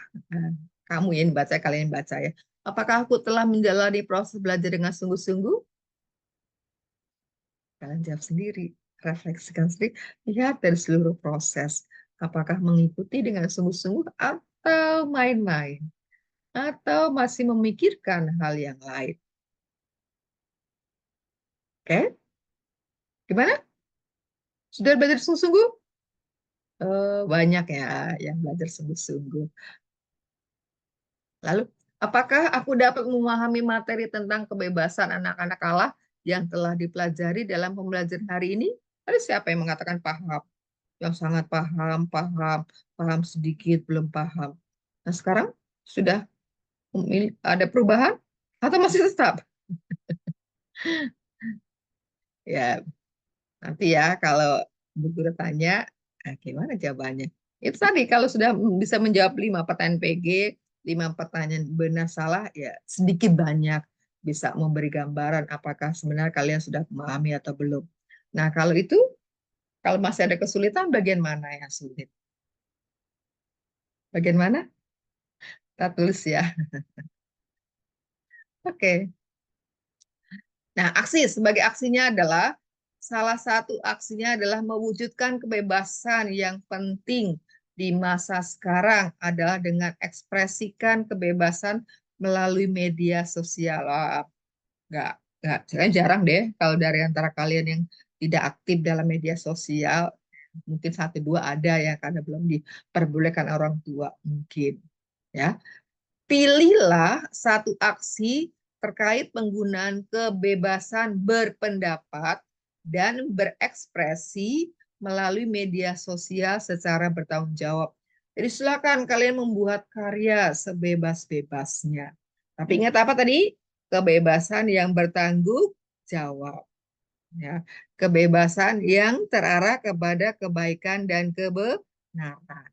kamu yang baca, kalian yang baca ya, apakah aku telah menjalani proses belajar dengan sungguh-sungguh? Kalian jawab sendiri, refleksikan sendiri, lihat dari seluruh proses. Apakah mengikuti dengan sungguh-sungguh atau main-main? Atau masih memikirkan hal yang lain? Oke? Gimana? Sudah belajar sungguh-sungguh? Banyak ya yang belajar sungguh-sungguh. Lalu Apakah aku dapat memahami materi tentang kebebasan anak-anak Allah yang telah dipelajari dalam pembelajaran hari ini? Ada siapa yang mengatakan paham? Yang sangat paham, paham, paham sedikit, belum paham. Nah, sekarang sudah ada perubahan atau masih tetap? Ya, nanti ya kalau Bu Guru tanya, gimana jawabannya? Itu tadi kalau sudah bisa menjawab 5 pertanyaan PG, 5 pertanyaan benar salah, ya sedikit banyak bisa memberi gambaran apakah sebenarnya kalian sudah memahami atau belum. Nah, kalau itu, kalau masih ada kesulitan, bagian mana yang sulit? Bagian mana? Kita tulis ya. Oke. Nah, sebagai aksinya adalah salah satu aksinya adalah mewujudkan kebebasan yang penting di masa sekarang adalah dengan ekspresikan kebebasan melalui media sosial. Nggak, saya jarang deh kalau dari antara kalian yang tidak aktif dalam media sosial, mungkin satu dua ada ya karena belum diperbolehkan orang tua mungkin. Ya, pilihlah satu aksi terkait penggunaan kebebasan berpendapat dan berekspresi melalui media sosial secara bertanggung jawab. Jadi silakan kalian membuat karya sebebas-bebasnya. Tapi ingat apa tadi? Kebebasan yang bertanggung jawab. Ya, kebebasan yang terarah kepada kebaikan dan kebenaran.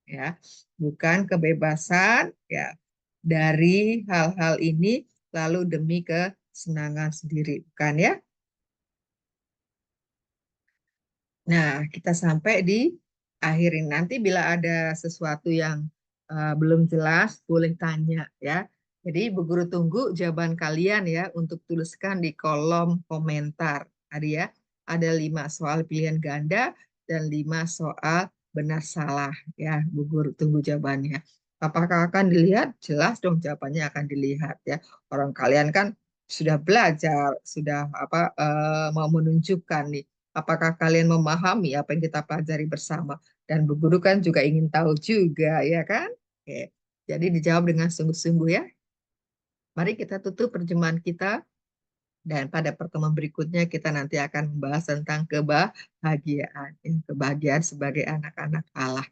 Ya, bukan kebebasan ya dari hal-hal ini lalu demi kesenangan sendiri, bukan ya? Nah, kita sampai di akhir ini. Nanti bila ada sesuatu yang belum jelas, boleh tanya ya. Jadi Bu Guru tunggu jawaban kalian ya untuk tuliskan di kolom komentar. Tadi ya, ada 5 soal pilihan ganda dan 5 soal benar salah ya. Bu Guru tunggu jawabannya. Apakah akan dilihat? Jelas dong jawabannya akan dilihat ya. Orang kalian kan sudah belajar, sudah mau menunjukkan nih apakah kalian memahami apa yang kita pelajari bersama? Dan Bu Guru kan juga ingin tahu juga, ya kan? Oke. Jadi dijawab dengan sungguh-sungguh ya. Mari kita tutup perjumpaan kita dan pada pertemuan berikutnya kita nanti akan membahas tentang kebahagiaan, ya, kebahagiaan sebagai anak-anak Allah.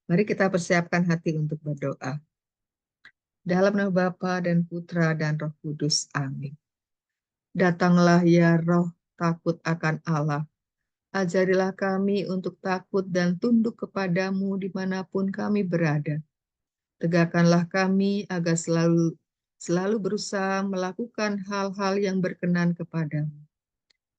Mari kita persiapkan hati untuk berdoa. Dalam nama Bapa dan Putra dan Roh Kudus. Amin. Datanglah ya Roh takut akan Allah. Ajarilah kami untuk takut dan tunduk kepadamu dimanapun kami berada. Tegakkanlah kami agar selalu berusaha melakukan hal-hal yang berkenan kepadamu.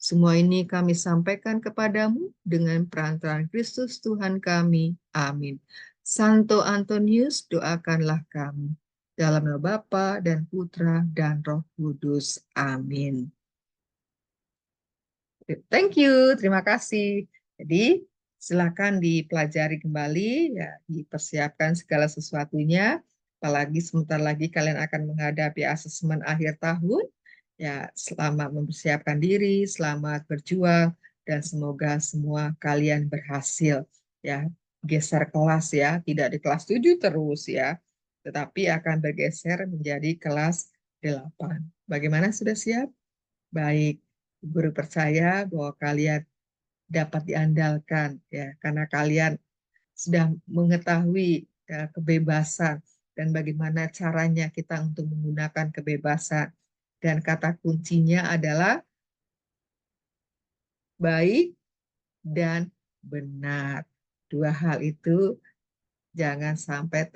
Semua ini kami sampaikan kepadamu dengan perantaraan Kristus Tuhan kami. Amin. Santo Antonius, doakanlah kami. Dalam nama Bapa dan Putra dan Roh Kudus. Amin. Thank you, terima kasih. Jadi silakan dipelajari kembali, ya, dipersiapkan segala sesuatunya. Apalagi sebentar lagi kalian akan menghadapi asesmen akhir tahun. Ya, selamat mempersiapkan diri, selamat berjuang, dan semoga semua kalian berhasil. Ya, geser kelas ya, tidak di kelas 7 terus ya, tetapi akan bergeser menjadi kelas 8. Bagaimana, sudah siap? Baik. Guru percaya bahwa kalian dapat diandalkan ya karena kalian sudah mengetahui ya, kebebasan dan bagaimana caranya kita untuk menggunakan kebebasan, dan kata kuncinya adalah baik dan benar. Dua hal itu jangan sampai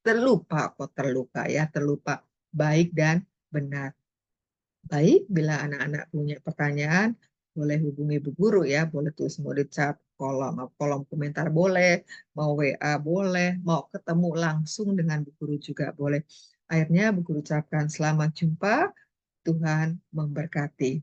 terlupa ya, terlupa baik dan benar. Baik, bila anak-anak punya pertanyaan, boleh hubungi Bu Guru ya, boleh tulis mau di chat kolom komentar boleh, mau WA boleh, mau ketemu langsung dengan Bu Guru juga boleh. Akhirnya Bu Guru ucapkan selamat jumpa, Tuhan memberkati.